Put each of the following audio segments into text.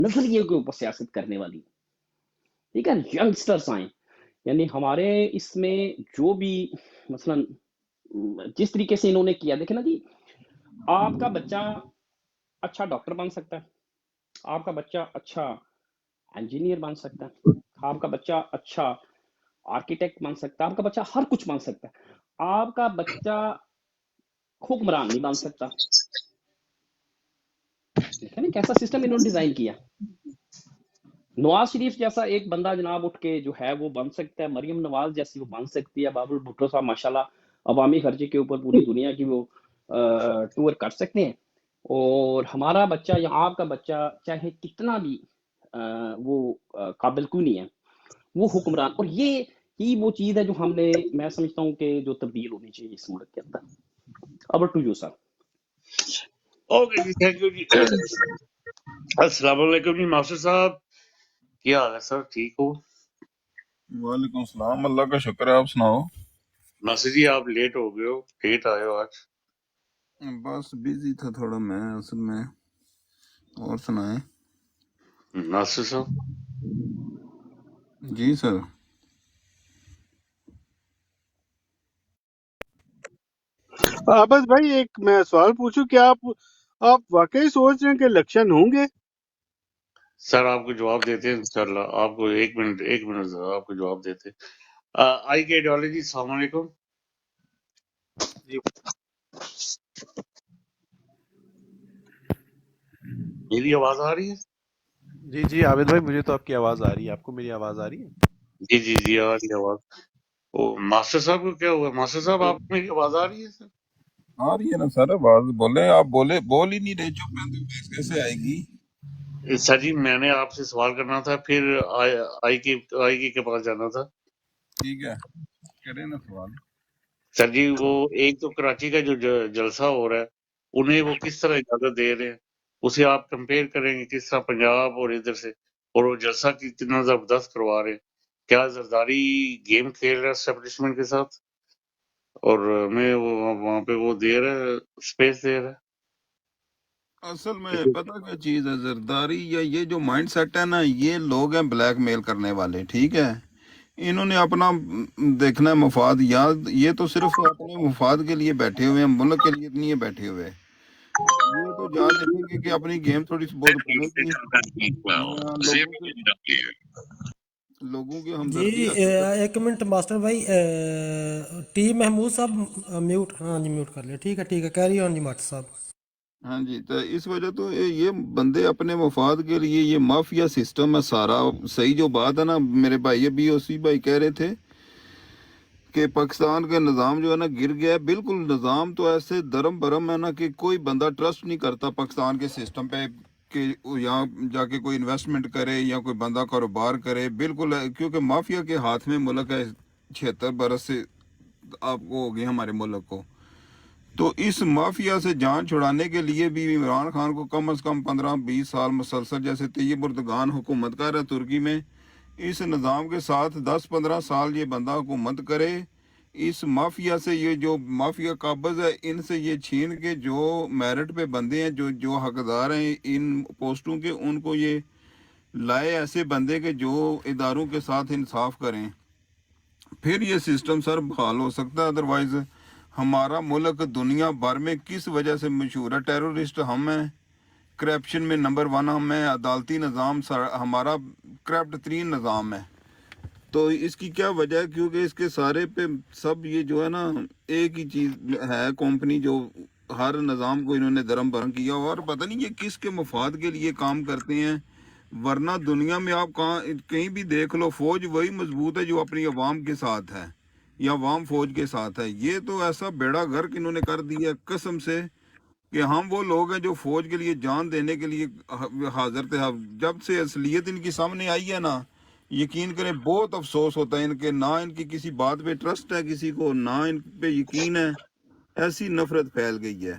نظریے کے اوپر سیاست کرنے والی، ٹھیک ہے، ینگسٹرس آئیں. یعنی ہمارے اس میں جو بھی مثلا جس طریقے سے انہوں نے کیا، دیکھیں نا جی، آپ کا بچہ اچھا ڈاکٹر بن سکتا ہے، آپ کا بچہ اچھا انجینئر بن سکتا ہے، آپ کا بچہ اچھا آرکیٹیکٹ بن سکتا ہے، آپ کا بچہ ہر کچھ بن سکتا ہے. آپ کا بچہ حکمران نہیں بن سکتا. دیکھیں نا کیسا سسٹم انہوں نے ڈیزائن کیا. نواز شریف جیسا ایک بندہ جناب اٹھ کے جو ہے وہ بن سکتا ہے، مریم نواز جیسی وہ بن سکتی ہے، بابل بھٹو صاحب ماشاءاللہ عوامی خرچے کے اوپر پوری دنیا کی وہ ٹور کر سکتے ہیں. اور ہمارا بچہ یا آپ کا بچہ چاہے کتنا بھی وہ قابل کیوں نہیں ہے، وہ حکمران. اور یہ ہی وہ چیز ہے جو ہم نے، میں سمجھتا ہوں کہ جو تبدیل ہونی چاہیے اس ملک کے اندر. Over to you sir. Okay جی، تھینک یو جی. السلام علیکم جی ماسٹر صاحب، کیا حال ہے سر؟ ٹھیک ہو؟ وعلیکم السلام، اللہ کا شکر ہے، آپ سناؤ. ناصر جی آپ لیٹ ہو گئے ہو، لیٹ آئے ہو آج. بس بزی تھا تھوڑا میں اصل میں. اور سنائیں. ناصر صاحب جی سر. آبد بھائی ایک میں سوال پوچھوں، کیا آپ واقعی سوچ رہے ہیں کہ الیکشن ہوں گے؟ سر آپ کو جواب دیتے ہیں انشاءاللہ. آپ کو ایک منٹ ذرا آپ کو جواب دیتے ہیں. آئی کے آئیڈیالوجی. السلام علیکم. جی میری آواز آ رہی ہے؟ جی جی عابد بھائی، مجھے تو آپ کی آواز آ رہی ہے. آپ کو میری آواز آ رہی ہے؟ جی جی جی آ رہی ہے آواز. او ماسٹر صاحب کو کیا ہوا؟ ماسٹر صاحب آپ کو میری آواز آ رہی ہے سر؟ آ رہی ہے نا سر آواز، بولیں. آپ بول ہی نہیں رہے، چپ ہیں تو بات کیسے آئے گی؟ سر جی میں نے آپ سے سوال کرنا تھا، پھر آئی کے پاس جانا تھا. ٹھیک ہے، کریں نا سوال. سر جی وہ ایک تو کراچی کا جو جلسہ ہو رہا ہے، انہیں وہ کس طرح اجازت دے رہے ہیں، اسے آپ کمپیئر کریں گے کس طرح پنجاب اور ادھر سے، اور وہ جلسہ کتنا زبردست کروا رہے ہیں. کیا زرداری گیم کھیل رہا ہے اسٹیبلشمنٹ کے ساتھ، اور ہمیں وہاں پہ وہ دے رہا ہے، اسپیس دے رہا اصل میں ہے. پتہ کیا چیز ہے، زرداری یا یہ جو مائنڈ سیٹ ہے نا، یہ لوگ ہیں بلیک میل کرنے والے. ٹھیک ہے، انہوں نے اپنا دیکھنا ہے مفاد. یہ تو صرف اپنے مفاد کے لیے بیٹھے ہوئے ہیں، ملک کے لیے نہیں ہے بیٹھے ہوئے. یہ تو جہاں دیکھیں گے کہ اپنی گیم تھوڑی سی بہت بنے گی یا لوگوں کی جی ہمدردی حاصل کر. ایک منٹ ماسٹر بھائی، ٹی محمود صاحب میوٹ، ہاں جی میوٹ کر لیں. ٹھیک ہے کیری آن جی ماسٹر صاحب. ہاں جی، تو اس وجہ تو یہ بندے اپنے مفاد کے لیے، یہ مافیا سسٹم ہے سارا. صحیح جو بات ہے نا، میرے بھائی ابھی اسی بھائی کہہ رہے تھے کہ پاکستان کا نظام جو ہے نا گر گیا ہے. بالکل نظام تو ایسے درم برم ہے نا کہ کوئی بندہ ٹرسٹ نہیں کرتا پاکستان کے سسٹم پہ کہ یہاں جا کے کوئی انویسٹمنٹ کرے یا کوئی بندہ کاروبار کرے. بالکل کیونکہ مافیا کے ہاتھ میں ملک ہے. 76 برس سے آپ کو ہو گئے ہمارے ملک کو. تو اس مافیا سے جان چھڑانے کے لیے بھی عمران خان کو کم از کم 15-20 سال مسلسل، جیسے طیب اردگان حکومت کر رہا ہے ترکی میں، اس نظام کے ساتھ 10-15 سال یہ بندہ حکومت کرے. اس مافیا سے، یہ جو مافیا قابض ہے، ان سے یہ چھین کے جو میرٹ پہ بندے ہیں، جو حقدار ہیں ان پوسٹوں کے، ان کو یہ لائے ایسے بندے کے جو اداروں کے ساتھ انصاف کریں. پھر یہ سسٹم سر بحال ہو سکتا ہے. ادروائز ہمارا ملک دنیا بھر میں کس وجہ سے مشہور ہے؟ ٹیرورسٹ ہم ہیں، کرپشن میں نمبر 1 ہم ہیں، عدالتی نظام ہمارا کرپٹ ترین نظام ہے. تو اس کی کیا وجہ ہے؟ کیونکہ اس کے سارے پہ سب یہ جو ہے نا ایک ہی چیز ہے، کمپنی جو ہر نظام کو انہوں نے درم برم کیا، اور پتہ نہیں یہ کس کے مفاد کے لیے کام کرتے ہیں. ورنہ دنیا میں آپ کہیں بھی دیکھ لو، فوج وہی مضبوط ہے جو اپنی عوام کے ساتھ ہے یا عوام فوج کے ساتھ ہے. یہ تو ایسا بیڑا غرق انہوں نے کر دیا قسم سے کہ ہم وہ لوگ ہیں جو فوج کے لیے جان دینے کے لیے حاضر تھے. جب سے اصلیت ان کی سامنے آئی ہے نا، یقین کریں بہت افسوس ہوتا ہے. ان کے نہ ان کی کسی بات پہ ٹرسٹ ہے کسی کو، نہ ان پہ یقین ہے. ایسی نفرت پھیل گئی ہے.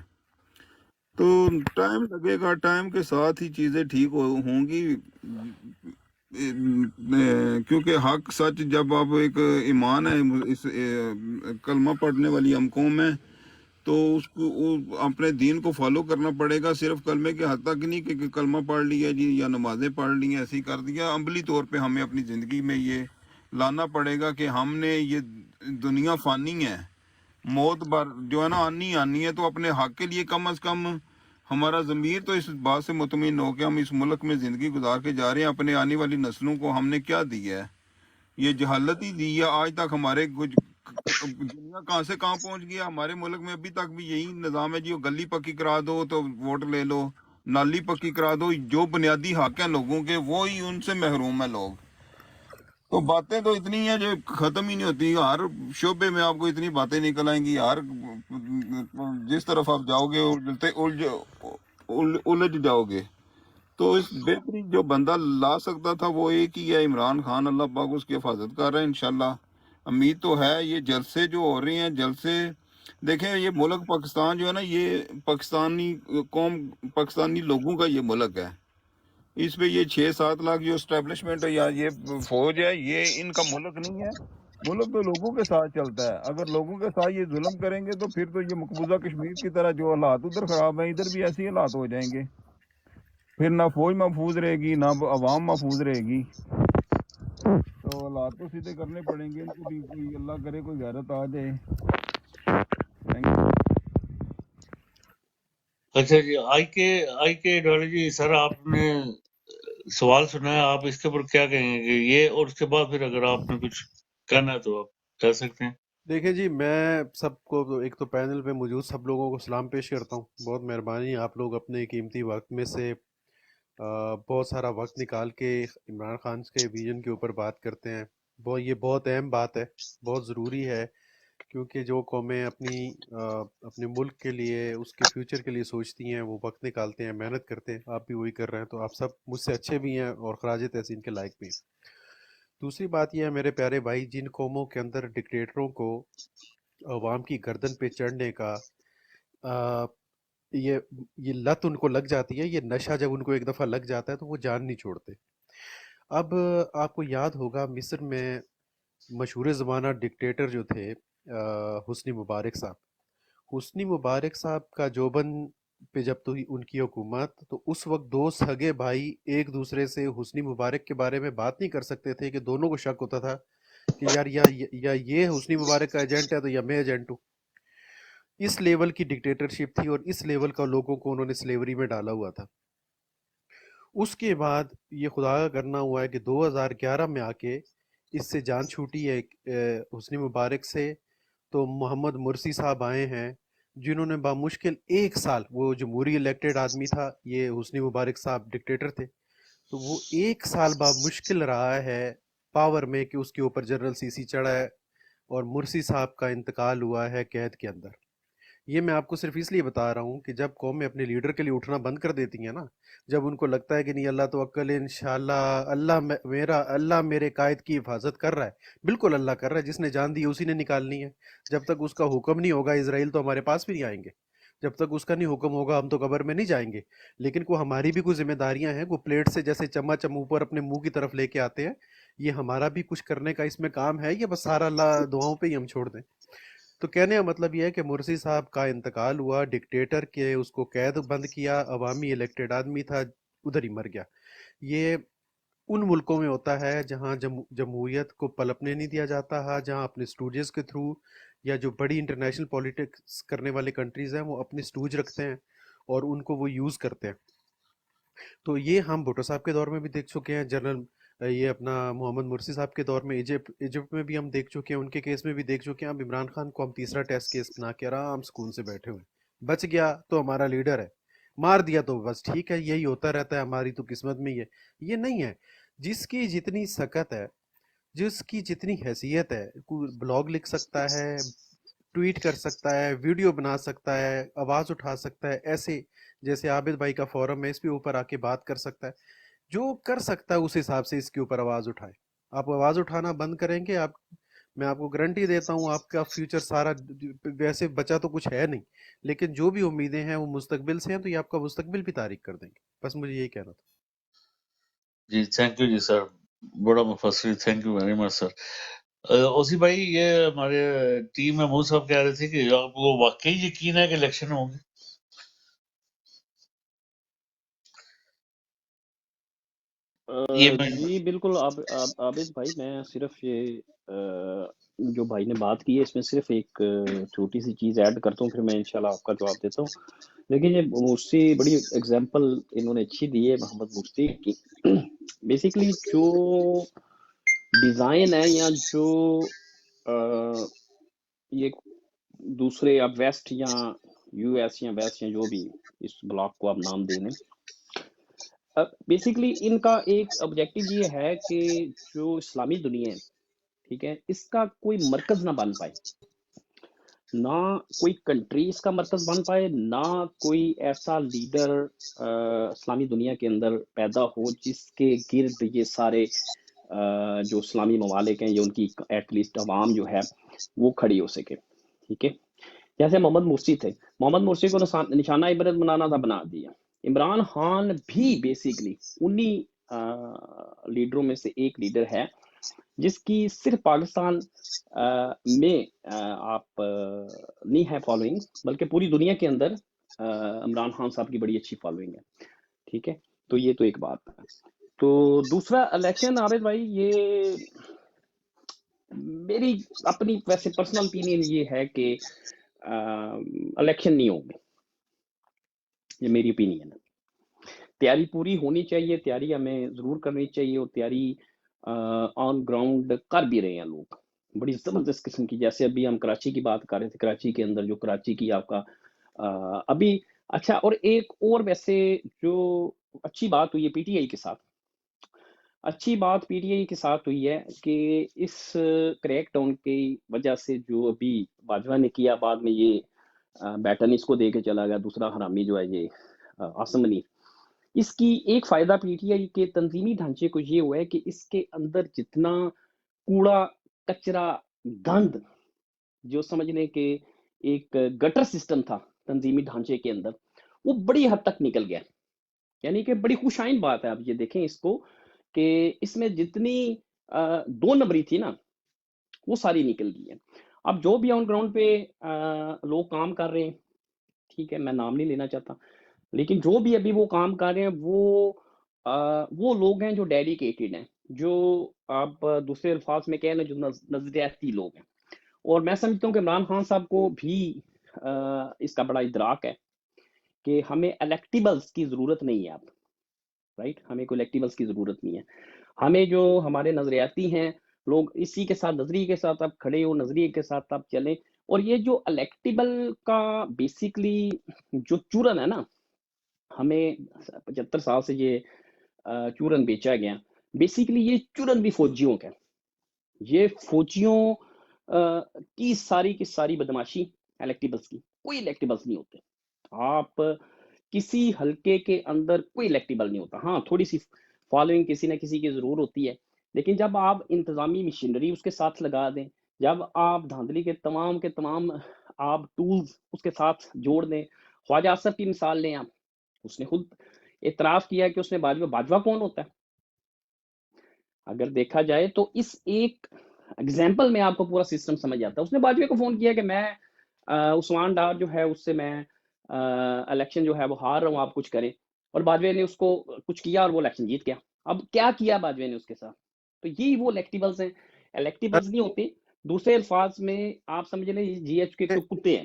تو ٹائم لگے گا، ٹائم کے ساتھ ہی چیزیں ٹھیک ہوں گی. کیونکہ حق سچ، جب آپ ایک ایمان ہے، اس کلمہ پڑھنے والی ہم قوم ہے، تو اس کو اپنے دین کو فالو کرنا پڑے گا، صرف کلمے کے حد تک نہیں کہ کلمہ پڑھ لیا جی یا نمازیں پڑھ لی ہیں ایسے ہی کر دیا، عملی طور پہ ہمیں اپنی زندگی میں یہ لانا پڑے گا کہ ہم نے یہ دنیا فانی ہے، موت بر جو ہے نا آنی ہے، تو اپنے حق کے لیے کم از کم ہمارا ضمیر تو اس بات سے مطمئن ہو کہ ہم اس ملک میں زندگی گزار کے جا رہے ہیں، اپنے آنے والی نسلوں کو ہم نے کیا دیا ہے؟ یہ جہالت ہی دی ہے آج تک ہمارے کچھ دنیا کہاں سے کہاں پہنچ گیا، ہمارے ملک میں ابھی تک بھی یہی نظام ہے جی، وہ گلی پکی کرا دو تو ووٹ لے لو، نالی پکی کرا دو، جو بنیادی حق ہیں لوگوں کے وہی ان سے محروم ہیں لوگ۔ تو باتیں تو اتنی ہیں جو ختم ہی نہیں ہوتی، ہر شعبے میں آپ کو اتنی باتیں نکل آئیں گی، ہر جس طرف آپ جاؤ گے الجھ جاؤ گے۔ تو اس بہترین جو بندہ لا سکتا تھا وہ ایک ہی ہے، عمران خان، اللہ پاک اس کی حفاظت کر رہے ہیں انشاءاللہ۔ امید تو ہے یہ جلسے جو ہو رہے ہیں، جلسے دیکھیں، یہ ملک پاکستان جو ہے نا، یہ پاکستانی قوم، پاکستانی لوگوں کا یہ ملک ہے، اس پہ یہ 6-7 لاکھ جو اسٹیبلشمنٹ ہے یا یہ فوج ہے، یہ ان کا ملک نہیں ہے، ملک تو لوگوں کے ساتھ چلتا ہے۔ اگر لوگوں کے ساتھ یہ ظلم کریں گے تو پھر تو یہ مقبوضہ کشمیر کی طرح جو حالات ادھر خراب ہیں ادھر بھی ایسے ہی حالات ہو جائیں گے، پھر نہ فوج محفوظ رہے گی نہ عوام محفوظ رہے گی۔ تو حالات تو سیدھے کرنے پڑیں گے ان کو بھی، کوئی اللہ کرے کوئی غیرت آ جائے۔ Thank you. اچھا جی، آئی کے ایڈیالوجی سر، آپ نے سوال سنا ہے، آپ اس کے اوپر کیا کہیں گے یہ، اور اس کے بعد پھر اگر آپ نے کچھ کہنا ہے تو آپ کہہ سکتے ہیں۔ دیکھیں جی، میں سب کو ایک تو پینل پہ موجود سب لوگوں کو سلام پیش کرتا ہوں، بہت مہربانی، آپ لوگ اپنے قیمتی وقت میں سے بہت سارا وقت نکال کے عمران خان کے ویژن کے اوپر بات کرتے ہیں۔ یہ بہت اہم بات ہے، بہت ضروری ہے، کیونکہ جو قومیں اپنے ملک کے لیے، اس کے فیوچر کے لیے سوچتی ہیں، وہ وقت نکالتے ہیں، محنت کرتے ہیں، آپ بھی وہی کر رہے ہیں، تو آپ سب مجھ سے اچھے بھی ہیں اور خراج تحسین کے لائق بھی ہیں۔ دوسری بات یہ ہے میرے پیارے بھائی، جن قوموں کے اندر ڈکٹیٹروں کو عوام کی گردن پہ چڑھنے کا یہ لت ان کو لگ جاتی ہے، یہ نشہ جب ان کو ایک دفعہ لگ جاتا ہے تو وہ جان نہیں چھوڑتے۔ اب آپ کو یاد ہوگا مصر میں مشہور زمانہ ڈکٹیٹر جو تھے حسنی مبارک صاحب، حسنی مبارک صاحب کا جوبن پہ جب تو ان کی حکومت، تو اس وقت دو سگے بھائی ایک دوسرے سے حسنی مبارک کے بارے میں بات نہیں کر سکتے تھے، کہ دونوں کو شک ہوتا تھا کہ یار یا یہ حسنی مبارک کا ایجنٹ ہے تو یا میں ایجنٹ ہوں۔ اس لیول کی ڈکٹیٹرشپ تھی اور اس لیول کا لوگوں کو انہوں نے سلیوری میں ڈالا ہوا تھا۔ اس کے بعد یہ خدا کا کرنا ہوا ہے کہ 2011 میں آ کے اس سے جان چھوٹی ہے حسنی مبارک سے، تو محمد مرسی صاحب آئے ہیں جنہوں نے بامشکل 1 سال، وہ جمہوری الیکٹڈ آدمی تھا، یہ حسنی مبارک صاحب ڈکٹیٹر تھے، تو وہ 1 سال بامشکل رہا ہے پاور میں کہ اس کے اوپر جنرل سی سی چڑھا ہے، اور مرسی صاحب کا انتقال ہوا ہے قید کے اندر۔ یہ میں آپ کو صرف اس لیے بتا رہا ہوں کہ جب قومیں اپنے لیڈر کے لیے اٹھنا بند کر دیتی ہیں نا، جب ان کو لگتا ہے کہ نہیں اللہ توکل ہے انشاءاللہ، اللہ میرے قائد کی حفاظت کر رہا ہے، بالکل اللہ کر رہا ہے، جس نے جان دی اسی نے نکالنی ہے۔ جب تک اس کا حکم نہیں ہوگا اسرائیل تو ہمارے پاس بھی نہیں آئیں گے، جب تک اس کا نہیں حکم ہوگا ہم تو قبر میں نہیں جائیں گے۔ لیکن کوئی ہماری بھی کوئی ذمہ داریاں ہیں، کوئی پلیٹ سے جیسے چمچ اوپر اپنے منہ کی طرف لے کے آتے ہیں، یہ ہمارا بھی کچھ کرنے کا اس میں کام ہے، یا بس سارا اللہ دعاؤں پہ ہی ہم چھوڑ دیں؟ تو کہنے کا مطلب یہ ہے کہ مرسی صاحب کا انتقال ہوا، ڈکٹیٹر کے اس کو قید بند کیا، عوامی الیکٹڈ آدمی تھا، ادھر ہی مر گیا۔ یہ ان ملکوں میں ہوتا ہے جہاں جمہوریت کو پلپنے نہیں دیا جاتا ہے، جہاں اپنے سٹوجز کے تھرو، یا جو بڑی انٹرنیشنل پولیٹکس کرنے والے کنٹریز ہیں وہ اپنے سٹوج رکھتے ہیں اور ان کو وہ یوز کرتے ہیں۔ تو یہ ہم بھٹو صاحب کے دور میں بھی دیکھ چکے ہیں، جنرل یہ اپنا محمد مرسی صاحب کے دور میں ایجپٹ میں بھی ہم دیکھ چکے ہیں، ان کے کیس میں بھی دیکھ چکے ہیں۔ اب عمران خان کو ہم تیسرا ٹیسٹ کیس بنا کے آرام سکون سے بیٹھے ہوئے، بچ گیا تو ہمارا لیڈر ہے، مار دیا تو بس ٹھیک ہے، یہی ہوتا رہتا ہے، ہماری تو قسمت میں ہی ہے۔ یہ نہیں ہے، جس کی جتنی سکت ہے، جس کی جتنی حیثیت ہے، کوئی بلاگ لکھ سکتا ہے، ٹویٹ کر سکتا ہے، ویڈیو بنا سکتا ہے، آواز اٹھا سکتا ہے، ایسے جیسے عابد بھائی کا فورم ہے اس پہ اوپر آ کے بات کر سکتا ہے، جو کر سکتا ہے اس حساب سے اس کے اوپر آواز اٹھائے۔ آپ آواز اٹھانا بند کریں گے، میں آپ کو گارنٹی دیتا ہوں آپ کا فیوچر سارا، ویسے بچا تو کچھ ہے نہیں، لیکن جو بھی امیدیں ہیں وہ مستقبل سے ہیں، تو یہ آپ کا مستقبل بھی تاریک کر دیں گے۔ بس مجھے یہی کہنا تھا۔ جی تھینک یو جی سر، بڑا مفصل، تھینک یو ویری مچ سر۔ اوسی بھائی یہ ہمارے ٹیم میں محمود صاحب کہہ رہے تھے کہ آپ کو واقعی یقین ہے کہ الیکشن ہوں گے؟ یہ میں جی بالکل عابد بھائی، میں صرف یہ جو بھائی نے بات کی ہے اس میں صرف ایک چھوٹی سی چیز ایڈ کرتا ہوں، پھر میں انشاءاللہ آپ کا جواب دیتا ہوں. لیکن یہ مرسی بڑی اگزامپل انہوں نے اچھی دی ہے محمد مرسی کی. بیسیکلی جو ڈیزائن ہے یا جو یہ دوسرے اب ویسٹ یا یو ایس یا ویسٹ یا جو بھی اس بلاک کو آپ نام دیں، بیسیکلی ان کا ایک آبجیکٹو یہ ہے کہ جو اسلامی دنیا ہے، ٹھیک ہے، اس کا کوئی مرکز نہ بن پائے، نہ کوئی کنٹری اس کا مرکز بن پائے، نہ کوئی ایسا لیڈر اسلامی دنیا کے اندر پیدا ہو جس کے گرد یہ سارے جو اسلامی ممالک ہیں یا ان کی ایٹ لیسٹ عوام جو ہے وہ کھڑی ہو سکے. ٹھیک ہے، جیسے محمد مرسی تھے، محمد مرسی کو نشانہ عبرت بنانا تھا، بنا دیا. عمران خان بھی بیسیکلی انہی لیڈروں میں سے ایک لیڈر ہے جس کی صرف پاکستان میں آپ نہیں ہے فالوئنگ، بلکہ پوری دنیا کے اندر عمران خان صاحب کی بڑی اچھی فالوئنگ ہے. ٹھیک ہے، تو یہ تو ایک بات ہے. تو دوسرا الیکشن عابد بھائی، یہ میری اپنی ویسے پرسنل اوپینین یہ ہے کہ الیکشن نہیں ہوگی، یہ میری اوپینین ہے. تیاری پوری ہونی چاہیے، تیاری ہمیں ضرور کرنی چاہیے، اور تیاری آن گراؤنڈ کر بھی رہے ہیں لوگ بڑی زبردست قسم کی. جیسے ابھی ہم کراچی کی بات کر رہے تھے، کراچی کے اندر جو کراچی کی آپ کا ابھی اچھا، اور ایک اور ویسے جو اچھی بات ہوئی ہے پی ٹی آئی کے ساتھ، اچھی بات پی ٹی آئی کے ساتھ ہوئی ہے کہ اس کریک ڈاؤن کی وجہ سے جو ابھی باجوہ نے کیا، بعد میں یہ بیٹن اس کو دے کے چلا گیا، دوسرا حرامی جو ہے یہ عاصم منیر، اس کی ایک فائدہ پی ٹی آئی کے تنظیمی ڈھانچے کو یہ ہوا ہے کہ اس کے اندر جتنا کوڑا کچرا گند جو سمجھ لیں کہ ایک گٹر سسٹم تھا تنظیمی ڈھانچے کے اندر، وہ بڑی حد تک نکل گیا. یعنی کہ بڑی خوش آئند بات ہے. اب یہ دیکھیں اس کو کہ اس میں جتنی دو نمبری تھی نا وہ ساری نکل گئی ہے. اب جو بھی آن گراؤنڈ پہ لوگ کام کر رہے ہیں، ٹھیک ہے، میں نام نہیں لینا چاہتا، لیکن جو بھی ابھی وہ کام کر رہے ہیں وہ لوگ ہیں جو ڈیڈیکیٹڈ ہیں، جو آپ دوسرے الفاظ میں کہیں نا جو نظریاتی لوگ ہیں. اور میں سمجھتا ہوں کہ عمران خان صاحب کو بھی اس کا بڑا ادراک ہے کہ ہمیں الیکٹیبلز کی ضرورت نہیں ہے. اب رائٹ، ہمیں کوئی الیکٹیبلز کی ضرورت نہیں ہے. ہمیں جو ہمارے نظریاتی ہیں لوگ، اسی کے ساتھ نظریے کے ساتھ آپ کھڑے ہو، نظریے کے ساتھ آپ چلیں. اور یہ جو الیکٹیبل کا بیسیکلی جو چورن ہے نا، ہمیں 75 سال سے یہ چورن بیچا گیا، بیسیکلی یہ چورن بھی فوجیوں کا ہے. یہ فوجیوں کی ساری بدماشی الیکٹیبلز کی، کوئی الیکٹیبلز نہیں ہوتے. آپ کسی حلقے کے اندر کوئی الیکٹیبل نہیں ہوتا. ہاں تھوڑی سی فالوئنگ کسی نہ کسی کی ضرور ہوتی ہے، لیکن جب آپ انتظامی مشینری اس کے ساتھ لگا دیں، جب آپ دھاندلی کے تمام آپ ٹولز اس کے ساتھ جوڑ دیں. خواجہ آصف کی مثال لیں آپ، اس نے خود اعتراف کیا کہ اس نے باجوہ کون ہوتا ہے. اگر دیکھا جائے تو اس ایک اگزامپل میں آپ کو پورا سسٹم سمجھ جاتا ہے. اس نے باجوہ کو فون کیا کہ میں عثمان ڈار جو ہے اس سے میں الیکشن جو ہے وہ ہار رہا ہوں، آپ کچھ کریں. اور باجوہ نے اس کو کچھ کیا اور وہ الیکشن جیت گیا. اب کیا کیا باجوہ نے اس کے ساتھ؟ تو یہی وہ الیکٹیبلز ہیں. الیکٹیبلز نہیں ہوتے، دوسرے الفاظ میں آپ سمجھ لیں جی ایچ کے تو کتے ہیں.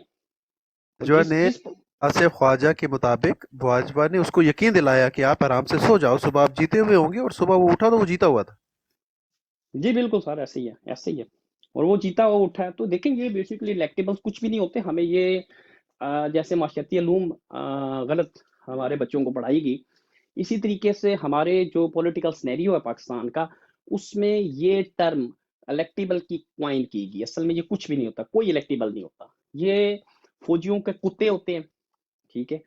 جو نے آصف خواجہ کے مطابق باجوہ نے اس کو یقین دلایا کہ آپ آرام سے سو جاؤ، صبح آپ جیتے ہوئے ہوں گے، اور صبح وہ اٹھا تو وہ جیتا ہوا تھا. جی بالکل سر، ایسے ہی ہے، ایسے ہی ہے. اور وہ جیتا ہوا اٹھا ہے. تو دیکھیں یہ بیسیکلی الیکٹیبلز کچھ بھی نہیں ہوتے. ہمیں یہ جیسے معاشرتی علوم غلط ہمارے بچوں کو پڑھائی گئی، اسی طریقے سے ہمارے جو پولیٹیکل سنیریو ہے پاکستان کا، اس میں یہ ٹرم الیکٹیبل کی کوائن کی گئی. اصل میں یہ کچھ بھی نہیں ہوتا، کوئی الیکٹیبل نہیں ہوتا. یہ فوجیوں کے کتے ہوتے ہیں، ٹھیک ہے،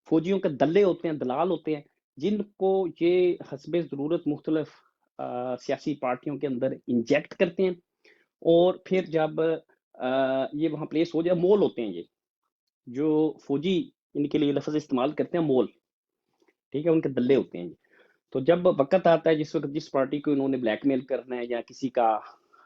فوجیوں کے دلے ہوتے ہیں، دلال ہوتے ہیں، جن کو یہ حسب ضرورت مختلف سیاسی پارٹیوں کے اندر انجیکٹ کرتے ہیں. اور پھر جب یہ وہاں پلیس ہو جائے، مول ہوتے ہیں یہ جو فوجی ان کے لیے لفظ استعمال کرتے ہیں، مول، ٹھیک ہے، ان کے دلے ہوتے ہیں. تو جب وقت آتا ہے، جس وقت جس پارٹی کو انہوں نے بلیک میل کرنا ہے یا کسی کا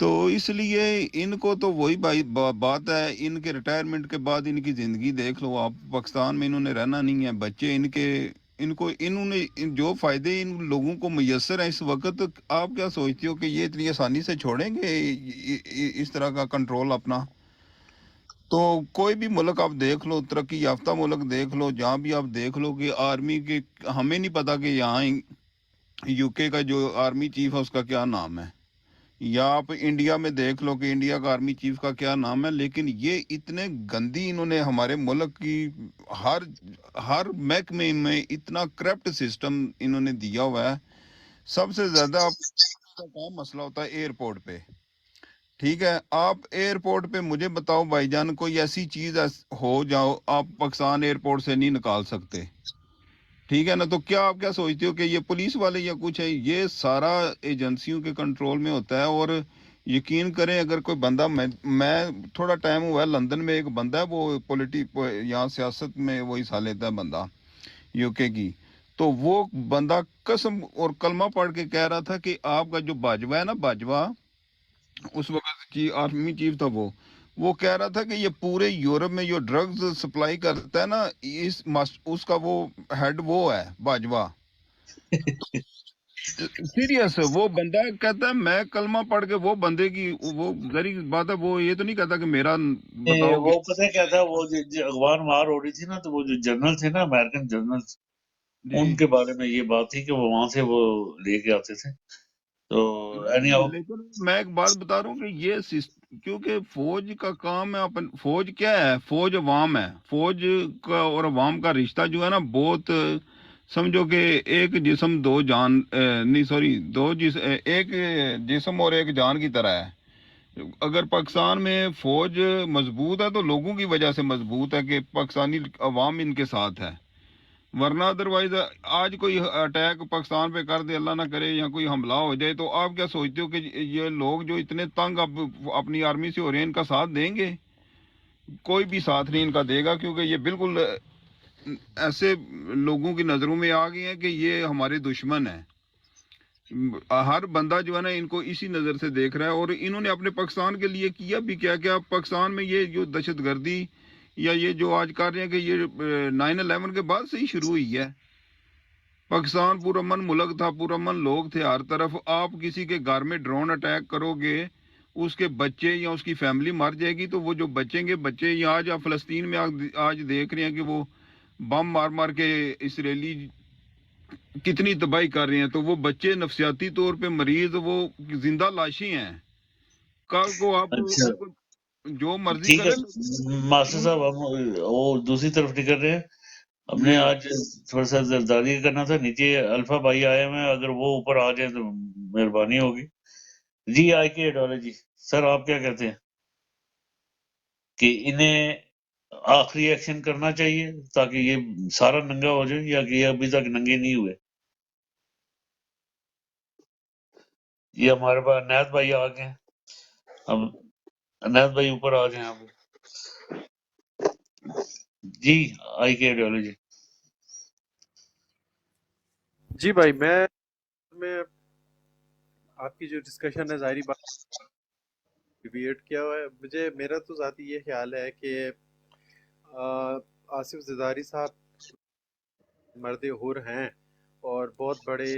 تو اس لیے ان کو تو وہی بات ہے، ان کے ریٹائرمنٹ کے بعد ان کی زندگی دیکھ لو آپ، پاکستان میں انہوں نے رہنا نہیں ہے، بچے انہوں نے جو فائدے ان لوگوں کو میسر ہیں اس وقت، آپ کیا سوچتے ہو کہ یہ اتنی آسانی سے چھوڑیں گے اس طرح کا کنٹرول اپنا؟ تو کوئی بھی ملک آپ دیکھ لو، ترقی یافتہ ملک دیکھ لو، جہاں بھی آپ دیکھ لو کہ آرمی کے، ہمیں نہیں پتا کہ یہاں یو کے کا جو آرمی چیف ہے اس کا کیا نام ہے، یا آپ انڈیا میں دیکھ لو کہ انڈیا کا آرمی چیف کا کیا نام ہے، لیکن یہ اتنے گندی انہوں نے ہمارے ملک کی ہر ہر محکمے میں اتنا کرپٹ سسٹم انہوں نے دیا ہوا ہے۔ سب سے زیادہ آپ کا کیا مسئلہ ہوتا ہے ایئرپورٹ پہ، ٹھیک ہے، آپ ایئرپورٹ پہ مجھے بتاؤ بھائی جان، کوئی ایسی چیز ہو جاؤ آپ پاکستان ایئرپورٹ سے نہیں نکال سکتے، ٹھیک ہے نا؟ تو کیا آپ کیا سوچتے ہو کہ یہ پولیس والے یا کچھ ہے؟ یہ سارا ایجنسیوں کے کنٹرول میں ہوتا ہے۔ اور یقین کریں اگر کوئی بندہ، میں تھوڑا ٹائم ہوا ہے لندن میں، ایک بندہ ہے وہ یہاں سیاست میں وہ حصہ لیتا ہے بندہ یو کے کی، تو وہ بندہ قسم اور کلمہ پڑھ کے کہہ رہا تھا کہ آپ کا جو باجوہ ہے نا، باجوہ اس وقت کی آرمی چیف تھا، وہ کہہ رہا تھا کہ یہ پورے یورپ میں جو ڈرگز سپلائی کرتا ہے نا، اس کا وہ ہیڈ وہ ہے باجوہ، سیریس وہ بندہ کہتا ہے، میں کلمہ پڑھ کے وہ بندے کی، وہ ظاہری بات ہے، وہ یہ تو نہیں کہتا کہ میرا بتاؤ کہ وہ پتہ کیا تھا، وہ جو اخبار مار ہو رہی تھی نا، تو وہ جو جنرل تھے نا، امریکن جنرل، جی، ان کے بارے میں یہ بات تھی کہ وہ وہاں سے وہ لے کے آتے تھے۔ تو اینی ہاؤ، لیکن میں ایک بات بتا رہا ہوں کہ یہ کیونکہ فوج کا کام ہے، فوج کیا ہے؟ فوج عوام ہے، فوج کا اور عوام کا رشتہ جو ہے نا بہت، سمجھو کہ ایک جسم دو جان، نہیں سوری، ایک جسم اور ایک جان کی طرح ہے۔ اگر پاکستان میں فوج مضبوط ہے تو لوگوں کی وجہ سے مضبوط ہے کہ پاکستانی عوام ان کے ساتھ ہے، ورنہ ادروائز آج کوئی اٹیک پاکستان پہ کر دے، اللہ نہ کرے، یا کوئی حملہ ہو جائے، تو آپ کیا سوچتے ہو کہ یہ لوگ جو اتنے تنگ اب اپنی آرمی سے ہو رہے ہیں، ان کا ساتھ دیں گے؟ کوئی بھی ساتھ نہیں ان کا دے گا، کیونکہ یہ بالکل ایسے لوگوں کی نظروں میں آ گئے ہیں کہ یہ ہمارے دشمن ہیں۔ ہر بندہ جو ہے نا ان کو اسی نظر سے دیکھ رہا ہے، اور انہوں نے اپنے پاکستان کے لیے کیا بھی کیا پاکستان میں یہ جو دہشت گردی یا یہ جو آج کر رہے ہیں کہ یہ 9/11 کے بعد سے ہی شروع ہوئی ہے۔ پاکستان پرامن ملک تھا، پرامن لوگ تھے ہر طرف، آپ کسی کے گھر میں ڈرون اٹیک کرو گے، اس کے بچے یا اس کی فیملی مر جائے گی، تو وہ جو بچیں گے بچے، یا آج آپ فلسطین میں آج دیکھ رہے ہیں کہ وہ بم مار مار کے اسرائیلی کتنی تباہی کر رہے ہیں، تو وہ بچے نفسیاتی طور پہ مریض، وہ زندہ لاشیں ہیں، کل کو آپ اچھا ان کو جو مرضی ٹھیک ہے، کریں۔ ماسٹر صاحب، ہم وہ دوسری طرف نکل رہے ہیں۔ ہم نے جی آج تھوڑا سا زرداری کرنا تھا، نیچے الفا بھائی آئے ہوئے ہیں، اگر وہ اوپر آ جائیں تو مہربانی ہوگی۔ جی آئی کے ایڈیالوجی سر، آپ کیا کہتے ہیں کہ انہیں آخری ایکشن کرنا چاہیے تاکہ یہ سارا ننگا ہو جائے، یا کہ یہ ابھی تک ننگے نہیں ہوئے؟ یہ ہمارے پاس عنایت بھائی آ گئے ہیں، اب عنایت بھائی اوپر آ جائیں آپ۔ جی آئی کے ایڈیالوجی۔ جی بھائی، میں آپ کی جو ڈسکشن ہے ظاہری بات ڈیبیٹ کیا ہوا ہے، میرا تو ذاتی یہ خیال ہے کہ آصف زرداری صاحب مرد حر ہیں اور بہت بڑے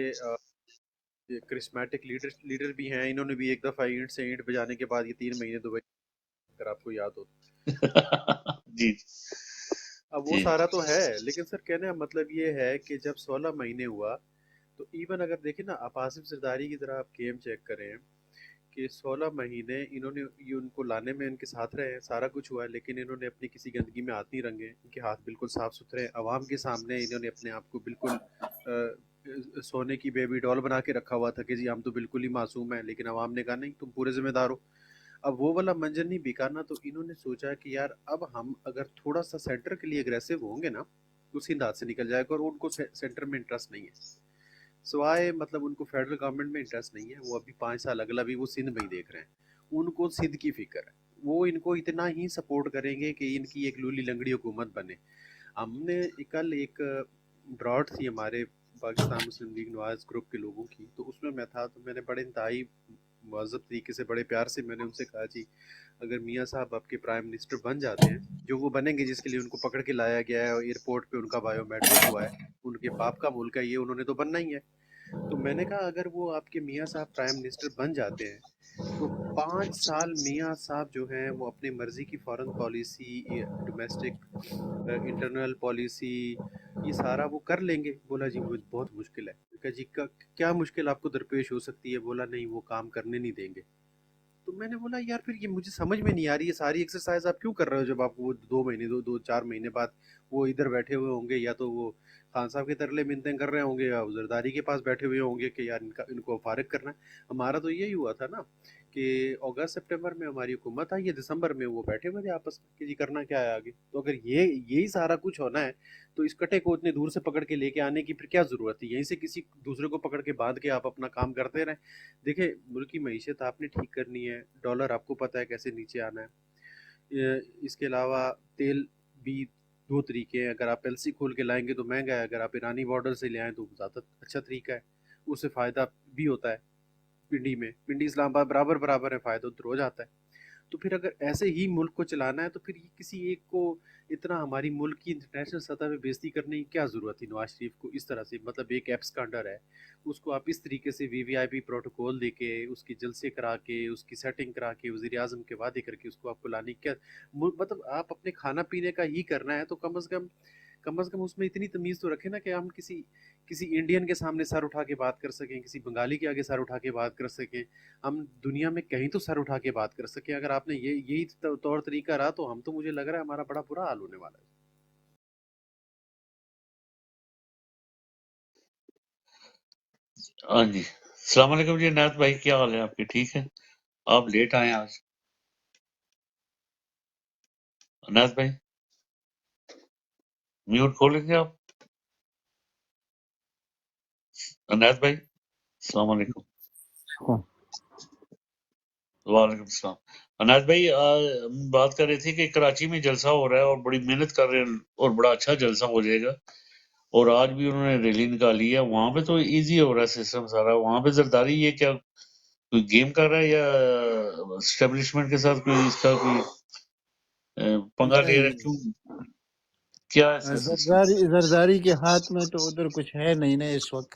کرسمیٹک لیڈر بھی ہیں۔ انہوں نے بھی ایک دفعہ اینٹ سے اینٹ بجانے کے بعد یہ 3 مہینے دبئی، اگر آپ کو یاد ہو۔ جی اب وہ جی سارا تو ہے، لیکن سر کہنے کا مطلب یہ ہے کہ جب 16 مہینے ہوا تو ایون اگر دیکھیں نا، آپ آصف زرداری کی طرح آپ گیم چیک کریں کہ 16 مہینے انہوں نے یہ ان کو لانے میں ان کے ساتھ رہے ہیں، سارا کچھ ہوا ہے، لیکن انہوں نے اپنی کسی گندگی میں ہاتھ نہیں رنگے، ان کے ہاتھ بالکل صاف ستھرے ہیں۔ عوام کے سامنے انہوں نے اپنے آپ کو بالکل سونے کی بیبی ڈال بنا کے رکھا ہوا تھا کہ جی ہم تو بالکل ہی معصوم ہیں، لیکن عوام نے کہا نہیں، تم پورے ذمہ دار ہو۔ اب وہ والا منجر نہیں بکا نا، تو انہوں نے سوچا کہ یار اب ہم اگر تھوڑا سا سینٹر کے لیے اگریسو ہوں گے نا تو سندھ ہاتھ سے نکل جائے گا، اور ان کو سینٹر میں انٹرسٹ نہیں ہے، سوائے مطلب ان کو فیڈرل گورنمنٹ میں انٹرسٹ نہیں ہے، وہ ابھی 5 سال اگلا بھی وہ سندھ میں ہی دیکھ رہے ہیں، ان کو سندھ کی فکر ہے، وہ ان کو اتنا ہی سپورٹ کریں گے کہ ان کی ایک لولی لنگڑی حکومت بنے۔ ہم نے کل ایک براڈ تھی ہمارے پاکستان مسلم لیگ نواز گروپ کے لوگوں کی، تو اس میں تھا، تو میں نے بڑے انتہائی مہذب طریقے سے بڑے پیار سے میں نے ان سے کہا جی اگر میاں صاحب آپ کے پرائم منسٹر بن جاتے ہیں، جو وہ بنیں گے جس کے لیے ان کو پکڑ کے لایا گیا ہے اور ایئرپورٹ پہ ان کا بایو میٹرک ہوا ہے، ان کے باپ کا ملک ہے یہ، انہوں نے تو بننا ہی ہے۔ تو میں نے کہا اگر وہ آپ کے میاں صاحب پرائم منسٹر بن جاتے ہیں تو 5 سال میاں صاحب جو ہیں وہ اپنی مرضی کی foreign policy, domestic internal policy, یہ سارا وہ کر لیں گے۔ بولا جی وہ بہت مشکل ہے۔ میں کہا جی کیا مشکل آپ کو درپیش ہو سکتی ہے؟ بولا نہیں وہ کام کرنے نہیں دیں گے۔ تو میں نے بولا یار پھر یہ مجھے سمجھ میں نہیں آ رہی ہے ساری ایکسرسائز آپ کیوں کر رہے ہو جب آپ وہ 2 مہینے 4 مہینے بعد وہ ادھر بیٹھے ہوئے ہوں گے، یا تو وہ خان صاحب کے ترلے منتیں کر رہے ہوں گے یا زرداری کے پاس بیٹھے ہوئے ہوں گے کہ یار ان کو فارغ کرنا ہے۔ ہمارا تو یہی ہوا تھا نا کہ اگست سپٹمبر میں ہماری حکومت آئی ہے، دسمبر میں وہ بیٹھے ہوئے تھے آپس میں کہ جی کرنا کیا ہے آگے۔ تو اگر یہی سارا کچھ ہونا ہے تو اس کٹے کو اتنے دور سے پکڑ کے لے کے آنے کی پھر کیا ضرورت تھی؟ یہیں سے کسی دوسرے کو پکڑ کے باندھ کے آپ اپنا کام کرتے رہیں۔ دیکھیں ملک کی معیشت آپ نے ٹھیک کرنی ہے، ڈالر آپ کو پتہ ہے کیسے نیچے آنا ہے۔ اس کے علاوہ تیل بھی 2 طریقے ہیں، اگر آپ ایل سی کھول کے لائیں گے تو مہنگا ہے، اگر آپ ایرانی بارڈر سے لے آئیں تو زیادہ اچھا طریقہ ہے، اس سے فائدہ بھی ہوتا ہے۔ پنڈی اسلام آباد برابر ہے، فائدہ تو ہو جاتا ہے۔ تو پھر اگر ایسے ہی ملک کو چلانا ہے تو پھر کسی ایک کو اتنا ہماری ملک کی انٹرنیشنل سطح پہ بےزتی کرنے کی کیا ضرورت تھی؟ نواز شریف کو اس طرح سے، مطلب ایک ایپس کا انڈر ہے، اس کو آپ اس طریقے سے وی آئی پی پروٹوکول دے کے، اس کی جلسے کرا کے، اس کی سیٹنگ کرا کے، وزیر اعظم کے وعدے کر کے اس کو آپ کو لانے کی کیا مطلب؟ آپ اپنے کھانا پینے کا ہی کرنا ہے تو کم از کم اس میں اتنی تمیز تو رکھیں نا کہ ہم کسی انڈین کے سامنے سر اٹھا کے بات کر سکیں، کسی بنگالی کے آگے سر اٹھا کے بات کر سکیں، ہم دنیا میں کہیں تو سر اٹھا کے بات کر سکیں۔ اگر آپ نے یہی طور طریقہ رہا تو مجھے لگ رہا ہے ہمارا بڑا برا حال ہونے والا ہے۔ ہاں جی، السلام علیکم جی عنایت بھائی، کیا حال ہے آپ کے؟ ٹھیک ہے؟ آپ لیٹ آئے آج عنایت بھائی، میوٹ کھولیں گے آپ؟ عنایت بھائی السلام علیکم۔ وعلیکم السلام۔ عنایت بھائی ہم بات کر رہے تھے کہ کراچی میں جلسہ ہو رہا ہے اور بڑی محنت کر رہے ہیں اور بڑا اچھا جلسہ ہو جائے گا، اور آج بھی انہوں نے ریلی نکالی ہے۔ وہاں پہ تو ایزی ہو رہا ہے سسٹم سارا، وہاں پہ زرداری یہ کیا کوئی گیم کر رہا ہے یا اسٹیبلشمنٹ کے ساتھ کوئی اس کا کوئی پنگا لے رہا ہے؟ کیوں، کیا ہے سسٹم؟ زرداری کے ہاتھ میں تو ادھر کچھ ہے نہیں نا اس وقت۔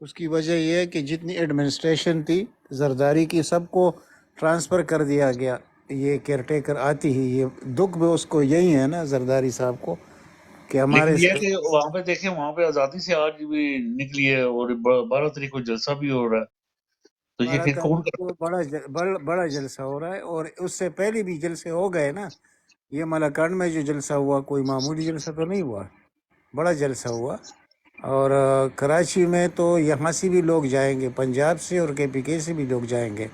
اس کی وجہ یہ ہے کہ جتنی ایڈمنسٹریشن تھی زرداری کی سب کو ٹرانسفر کر دیا گیا، یہ کیئر ٹیکر آتی ہی، یہ دکھ بھی اس کو یہی ہے نا زرداری صاحب کو کہ لیکن ہمارے یہ کہ وہاں پہ دیکھیں، وہاں پہ آزادی سے آج بھی نکلی ہے اور 12 تاریخ کو جلسہ بھی ہو رہا ہے، تو یہ 12 پھر کون تاریخ کو بڑا جلسہ ہو رہا ہے، اور اس سے پہلے بھی جلسے ہو گئے نا۔ یہ ملاکنڈ میں جو جلسہ ہوا کوئی معمولی جلسہ تو نہیں ہوا، بڑا جلسہ ہوا۔ اور کراچی میں تو یہاں سے بھی لوگ جائیں گے، پنجاب سے اور کے پی کے سے بھی لوگ جائیں گے،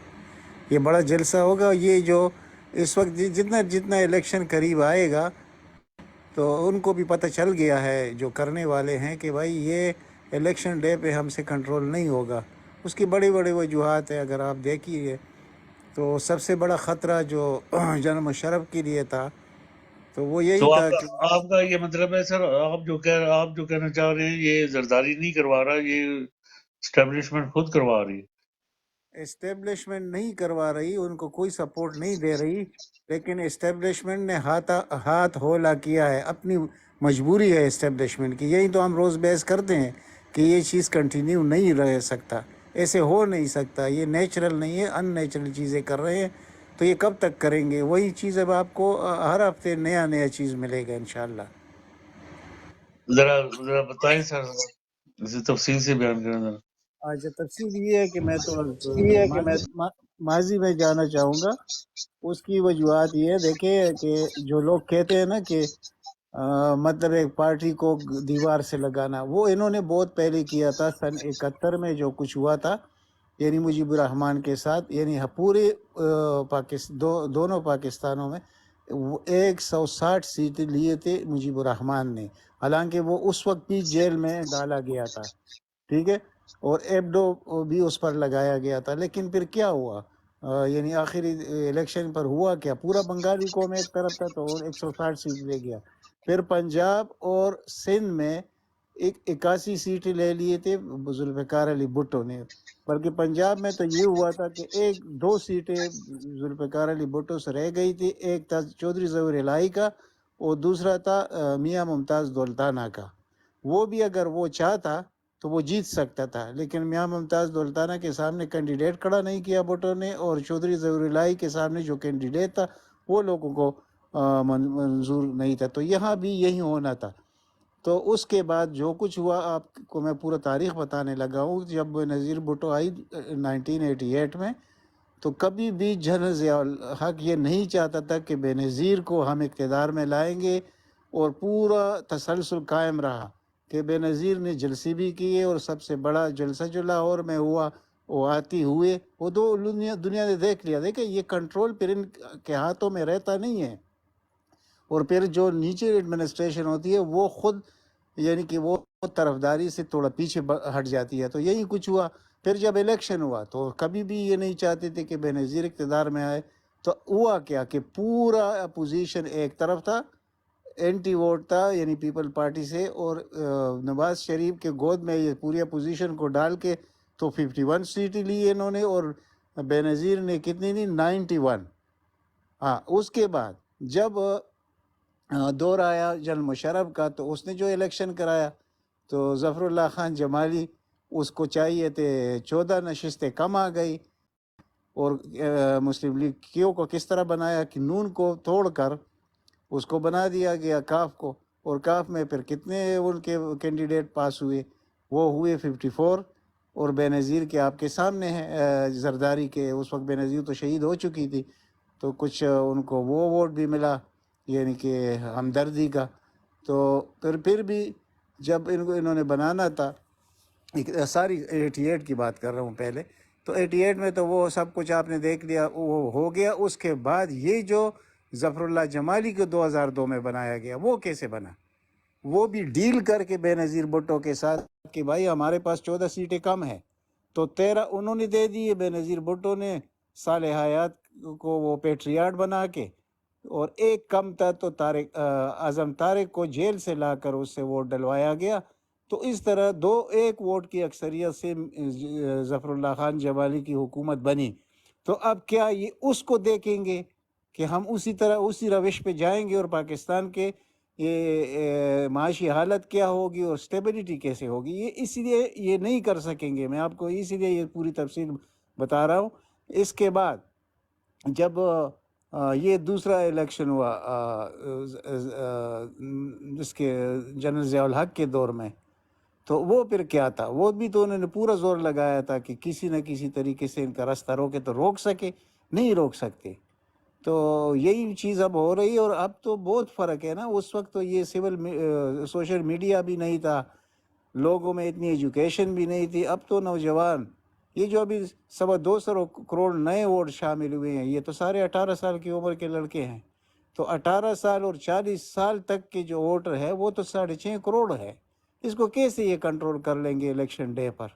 یہ بڑا جلسہ ہوگا۔ یہ جو اس وقت جتنا الیکشن قریب آئے گا تو ان کو بھی پتہ چل گیا ہے جو کرنے والے ہیں کہ بھائی یہ الیکشن ڈے پہ ہم سے کنٹرول نہیں ہوگا۔ اس کی بڑی وجوہات ہے، اگر آپ دیکھیے تو سب سے بڑا خطرہ جو جنرل مشرف کے لیے تھا تو وہ یہی تو تھا کہ آپ کا یہ مطلب ہے سر، آپ جو کہنا چاہ رہے ہیں یہ زرداری نہیں کروا رہا، یہ اسٹیبلشمنٹ خود کروا رہی ہے؟ اسٹیبلشمنٹ نہیں کروا رہی، ان کو کوئی سپورٹ نہیں دے رہی، لیکن اسٹیبلشمنٹ نے ہاتھ ہولا کیا ہے، اپنی مجبوری ہے اسٹیبلشمنٹ کی۔ یہی تو ہم روز بحث کرتے ہیں کہ یہ چیز کنٹینیو نہیں رہ سکتا، ایسے ہو نہیں سکتا، یہ نیچرل نہیں ہے، ان نیچرل چیزیں کر رہے ہیں، تو یہ کب تک کریں گے؟ وہی چیز اب آپ کو ہر ہفتے نیا چیز ملے گا انشاءاللہ۔ ذرا بتائیں سر، اسے تفصیل سے بیان کریں ذرا۔ آج تفصیل یہ ہے کہ میں تو ماضی میں جانا چاہوں گا۔ اس کی وجوہات یہ دیکھیں کہ جو لوگ کہتے ہیں نا کہ مطلب ایک پارٹی کو دیوار سے لگانا، وہ انہوں نے بہت پہلے کیا تھا، سن 71 میں جو کچھ ہوا تھا، یعنی مجیب الرحمان کے ساتھ، یعنی پورے دونوں پاکستانوں میں 160 سیٹیں لیے تھے مجیب الرحمان نے، حالانکہ وہ اس وقت بھی جیل میں ڈالا گیا تھا، ٹھیک ہے، اور ایبڈو بھی اس پر لگایا گیا تھا۔ لیکن پھر کیا ہوا؟ یعنی آخری الیکشن پر ہوا کیا؟ پورا بنگالی قوم ایک طرف تھا تو 160 سیٹ لے گیا۔ پھر پنجاب اور سندھ میں 81 سیٹیں لے لیے تھے ذوالفقار علی بھٹو نے، بلکہ پنجاب میں تو یہ ہوا تھا کہ 2 سیٹیں ذوالفقار علی بھٹو سے رہ گئی تھی، ایک تھا چودھری ظہور الہی کا اور دوسرا تھا میاں ممتاز دولتانہ کا۔ وہ بھی اگر وہ چاہتا تو وہ جیت سکتا تھا، لیکن میاں ممتاز دولتانہ کے سامنے کینڈیڈیٹ کھڑا نہیں کیا بھٹو نے، اور چودھری ظہور الہی کے سامنے جو کینڈیڈیٹ تھا وہ لوگوں کو منظور نہیں تھا۔ تو یہاں بھی یہی ہونا تھا۔ تو اس کے بعد جو کچھ ہوا، آپ کو میں پورا تاریخ بتانے لگا ہوں۔ جب نذیر بھٹو آئی 1988 میں، تو کبھی بھی جنرل ضیاء الحق یہ نہیں چاہتا تھا کہ بے نظیر کو ہم اقتدار میں لائیں گے، اور پورا تسلسل قائم رہا کہ بے نظیر نے جلسے بھی کیے، اور سب سے بڑا جلسہ جو لاہور میں ہوا وہ آتی ہوئے، وہ دنیا نے دیکھ لیا۔ دیکھیں یہ کنٹرول پھر ان کے ہاتھوں میں رہتا نہیں ہے، اور پھر جو نیچے ایڈمنسٹریشن ہوتی ہے وہ خود یعنی کہ وہ طرفداری سے تھوڑا پیچھے ہٹ جاتی ہے۔ تو یہی کچھ ہوا۔ پھر جب الیکشن ہوا تو کبھی بھی یہ نہیں چاہتے تھے کہ بے نظیر اقتدار میں آئے، تو ہوا کیا کہ پورا اپوزیشن ایک طرف تھا، اینٹی ووٹ تھا یعنی پیپل پارٹی سے، اور نواز شریف کے گود میں یہ پوری اپوزیشن کو ڈال کے تو 51 سیٹیں لی انہوں نے، اور بے نظیر نے کتنی لی؟ 91۔ ہاں، اس کے بعد جب دور آیا جنرل مشرف کا، تو اس نے جو الیکشن کرایا تو ظفر اللہ خان جمالی اس کو چاہیے تھے 14 نشستیں کم آ گئی، اور مسلم لیگ کیو کو کس طرح بنایا کہ نون کو توڑ کر اس کو بنا دیا گیا کاف کو، اور کاف میں پھر کتنے ان کے کینڈیڈیٹ پاس ہوئے؟ وہ ہوئے 54، اور بے نظیر کے آپ کے سامنے ہیں زرداری کے، اس وقت بے نظیر تو شہید ہو چکی تھی، تو کچھ ان کو وہ ووٹ بھی ملا یعنی کہ ہمدردی کا۔ تو پھر بھی جب انہوں نے بنانا تھا، ساری 88 کی بات کر رہا ہوں پہلے، تو 88 میں تو وہ سب کچھ آپ نے دیکھ لیا، وہ ہو گیا۔ اس کے بعد یہ جو ظفر اللہ جمالی کو 2002 میں بنایا گیا، وہ کیسے بنا؟ وہ بھی ڈیل کر کے بے نظیر بھٹو کے ساتھ کہ بھائی ہمارے پاس 14 سیٹیں کم ہیں، تو 13 انہوں نے دے دی بے نظیر بھٹو نے، صالح حیات کو وہ پیٹریاٹ بنا کے، اور ایک کم تھا تو طارق اعظم طارق کو جیل سے لا کر اس سے ووٹ ڈلوایا گیا۔ تو اس طرح 1 ووٹ کی اکثریت سے ظفر اللہ خان جمالی کی حکومت بنی۔ تو اب کیا یہ اس کو دیکھیں گے کہ ہم اسی روش پہ جائیں گے، اور پاکستان کے یہ معاشی حالت کیا ہوگی اور سٹیبلٹی کیسے ہوگی؟ یہ اس لیے یہ نہیں کر سکیں گے۔ میں آپ کو اسی لیے یہ پوری تفصیل بتا رہا ہوں۔ اس کے بعد جب یہ دوسرا الیکشن ہوا اس کے جنرل ضیاء الحق کے دور میں، تو وہ پھر کیا تھا؟ وہ بھی تو انہوں نے پورا زور لگایا تھا کہ کسی نہ کسی طریقے سے ان کا راستہ روکے، تو روک سکے نہیں روک سکتے۔ تو یہی چیز اب ہو رہی ہے، اور اب تو بہت فرق ہے نا۔ اس وقت تو یہ سوشل میڈیا بھی نہیں تھا، لوگوں میں اتنی ایجوکیشن بھی نہیں تھی۔ اب تو نوجوان، یہ جو ابھی 2.25 کروڑ نئے ووٹ شامل ہوئے ہیں، یہ تو سارے 18 سال کی عمر کے لڑکے ہیں۔ تو 18 سال اور 40 سال تک کے جو ووٹر ہے وہ تو 6.5 کروڑ ہے۔ اس کو کیسے یہ کنٹرول کر لیں گے الیکشن ڈے پر؟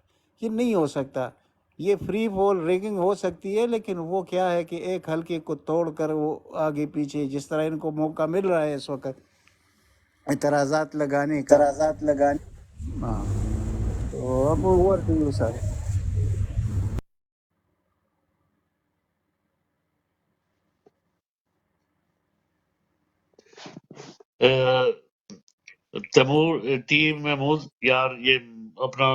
یہ نہیں ہو سکتا۔ یہ فری فال ریگنگ ہو سکتی ہے، لیکن وہ کیا ہے کہ ایک حلقے کو توڑ کر وہ آگے پیچھے، جس طرح ان کو موقع مل رہا ہے اس وقت اعتراضات لگانے کا۔ ہاں، تو اب over to you sir. Taimur ٹیم محمود یار، یہ اپنا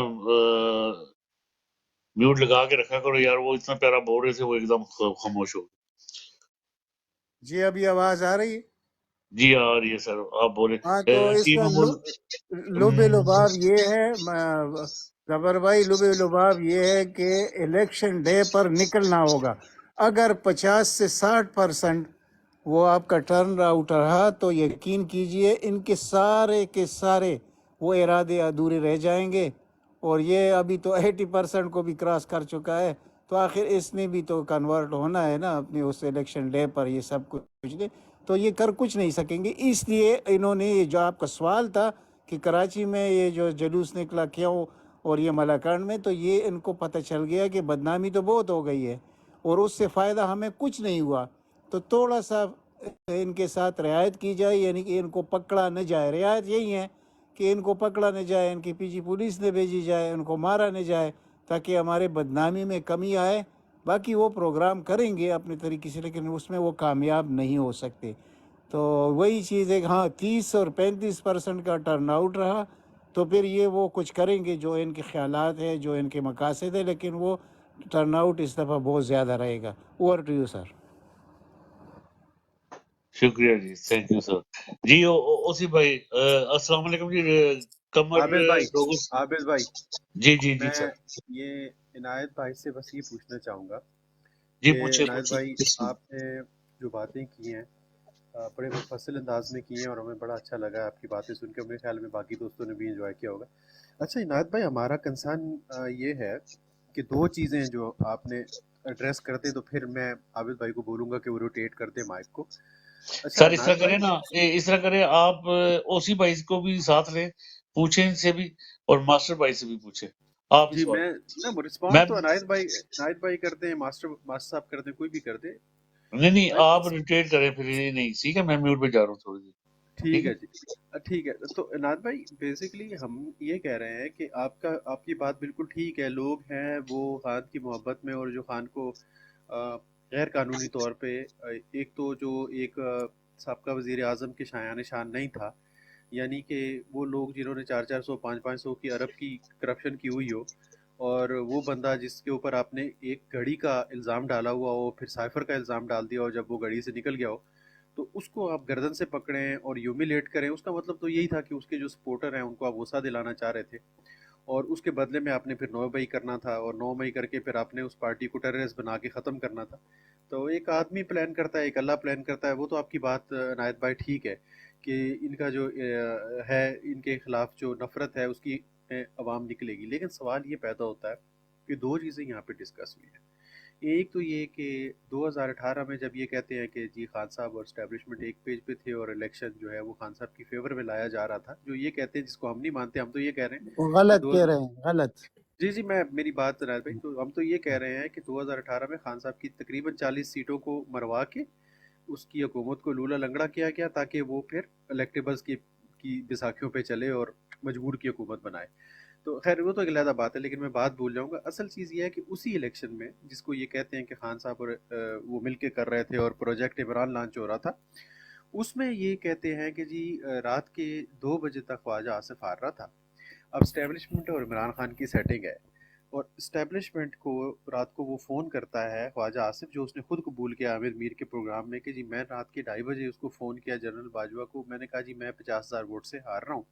میوٹ لگا کے رکھا کرو یار، وہ اتنا پیارا بول رہے تھے، وہ ایک دم خاموش ہو گئے۔ جی ابھی آواز آ رہی ہے؟ جی آ رہی ہے سر، آپ بولے۔ ہاں، تو اس ٹیم کا محمود لب لباب یہ ہے زبر بھائی، لب لباب یہ ہے کہ الیکشن ڈے پر نکلنا ہوگا۔ اگر 50 سے 60% وہ آپ کا ٹرن آؤٹ رہا تو یقین کیجئے ان کے سارے وہ ارادے ادھورے رہ جائیں گے، اور یہ ابھی تو 80% کو بھی کراس کر چکا ہے۔ تو آخر اس نے بھی تو کنورٹ ہونا ہے نا اپنے اس الیکشن ڈے پر، یہ سب کچھ دے تو یہ کر کچھ نہیں سکیں گے۔ اس لیے انہوں نے یہ جو آپ کا سوال تھا کہ کراچی میں یہ جو جلوس نکلا کیوں، اور یہ ملاکنڈ میں، تو یہ ان کو پتہ چل گیا کہ بدنامی تو بہت ہو گئی ہے اور اس سے فائدہ ہمیں کچھ نہیں ہوا، تو تھوڑا سا ان کے ساتھ رعایت کی جائے، یعنی کہ ان کو پکڑا نہ جائے۔ رعایت یہی ہے کہ ان کو پکڑا نہ جائے, ان کی پیچھے پولیس نہ بھیجی جائے, ان کو مارا نہ جائے, تاکہ ہمارے بدنامی میں کمی آئے. باقی وہ پروگرام کریں گے اپنے طریقے سے, لیکن اس میں وہ کامیاب نہیں ہو سکتے. تو وہی چیز ہے کہ ہاں 30 اور 35% کا ٹرن آؤٹ رہا, تو پھر یہ وہ کچھ کریں گے جو ان کے خیالات ہیں, جو ان کے مقاصد ہیں, لیکن وہ ٹرن آؤٹ اس دفعہ بہت زیادہ رہے گا. Over to you sir. شکریہ جی, تھینک یو سر. جی اوسی بھائی, السلام علیکم جی. قمر عابد بھائی جی جی جی میں سر, یہ عنایت بھائی سے بس یہ پوچھنا چاہوں گا جی کہ پوچھے عنایت بھائی پوچھے. آپ نے جو باتیں کی ہیں بڑے مفصل انداز میں کی ہیں, اور ہمیں بڑا اچھا لگا آپ کی باتیں سن کے. میرے خیال میں باقی دوستوں نے بھی انجوائے کیا ہوگا. اچھا عنایت بھائی, ہمارا کنسرن یہ ہے کہ دو چیزیں جو آپ نے ایڈریس کرتے, تو پھر میں عابد بھائی کو بولوں گا کہ وہ روٹیٹ کرتے مائک کو. اچھا سر اس طرح عنایت کریں بھائی, نا, اس طرح کریں آپ اوسی بھائی کو بھی ساتھ لیں, پوچھیں ان سے بھی, اور ماسٹر بھائی سے بھی پوچھیں. آپ ہی جی سوال میں کریں. نا میں رسپانڈ تو عنایت بھائی کرتے ہیں, ماسٹر صاحب کرتے ہیں, کوئی بھی کرتے. نہیں آپ روٹیٹ کریں پھر. نہیں ٹھیک ہے, میں میوٹ پہ جا رہا ہوں تھوڑی دیر. ٹھیک ٹھیک ہے. ہے جی, ٹھیک ہے. تو عنایت بھائی بیسیکلی ہم یہ کہہ رہے ہیں کہ آپ کی بات بالکل ٹھیک ہے. لوگ ہیں وہ خان کی محبت میں, اور جو خان کو غیر قانونی طور پہ, ایک تو جو ایک سابقہ وزیر اعظم کے شایان شان نہیں تھا, یعنی کہ وہ لوگ جنہوں نے 400 500 کی ارب کی کرپشن کی ہوئی ہو, اور وہ بندہ جس کے اوپر آپ نے ایک گھڑی کا الزام ڈالا ہوا ہو, پھر سائفر کا الزام ڈال دیا ہو جب وہ گھڑی سے نکل گیا ہو, تو اس کو آپ گردن سے پکڑیں اور ہیومیلیٹ کریں. اس کا مطلب تو یہی تھا کہ اس کے جو سپورٹر ہیں ان کو آپ غصہ دلانا چاہ رہے تھے, اور اس کے بدلے میں آپ نے پھر 9 مئی کرنا تھا, اور 9 مئی کر کے پھر آپ نے اس پارٹی کو ٹیررسٹ بنا کے ختم کرنا تھا. تو ایک آدمی پلان کرتا ہے, ایک اللہ پلان کرتا ہے. وہ تو آپ کی بات عنایت بھائی ٹھیک ہے کہ ان کا جو ہے, ان کے خلاف جو نفرت ہے اس کی عوام نکلے گی. لیکن سوال یہ پیدا ہوتا ہے کہ دو چیزیں یہاں پہ ڈسکس ہوئی ہیں. ایک تو یہ کہ 2018 میں جب یہ کہتے ہیں کہ جی خان صاحب اور اسٹیبلشمنٹ ایک پیج پہ تھے, اور الیکشن جو ہے وہ خان صاحب کی فیور میں لایا جا رہا تھا, جو یہ کہتے ہیں, جس کو ہم نہیں مانتے, ہم تو یہ کہہ رہے ہیں وہ کہ غلط کہہ رہے ہیں, غلط. جی میں میری بات عنایت بھائی, تو ہم تو یہ کہہ رہے ہیں کہ 2018 میں خان صاحب کی تقریباً 40 سیٹوں کو مروا کے اس کی حکومت کو لولا لنگڑا کیا گیا, تاکہ وہ پھر الیکٹیبلز کی بیساکھیوں پہ چلے اور مجبور کی حکومت بنائے. تو خیر وہ تو ایک علیحدہ بات ہے, لیکن میں بات بھول جاؤں گا. اصل چیز یہ ہے کہ اسی الیکشن میں, جس کو یہ کہتے ہیں کہ خان صاحب اور وہ مل کے کر رہے تھے اور پروجیکٹ عمران لانچ ہو رہا تھا, اس میں یہ کہتے ہیں کہ جی رات کے 2 بجے تک خواجہ آصف ہار رہا تھا. اب اسٹیبلشمنٹ اور عمران خان کی سیٹنگ ہے, اور اسٹیبلشمنٹ کو رات کو وہ فون کرتا ہے خواجہ آصف, جو اس نے خود قبول کیا عامر میر کے پروگرام میں, کہ جی میں رات کے 2:30 بجے اس کو فون کیا جنرل باجوہ کو, میں نے کہا جی میں 50,000 ووٹ سے ہار رہا ہوں.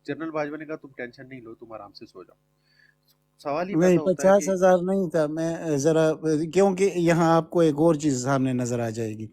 جنرل باجوہ نے کہا تم ٹینشن نہیں لو, تم آرام سے سو جاؤ. سوال یہ نہیں, پیدا ہوتا ہے کہ 50,000 نہیں تھا. میں ذرا, کیونکہ یہاں آپ کو ایک اور چیز سامنے نظر آ جائے گی.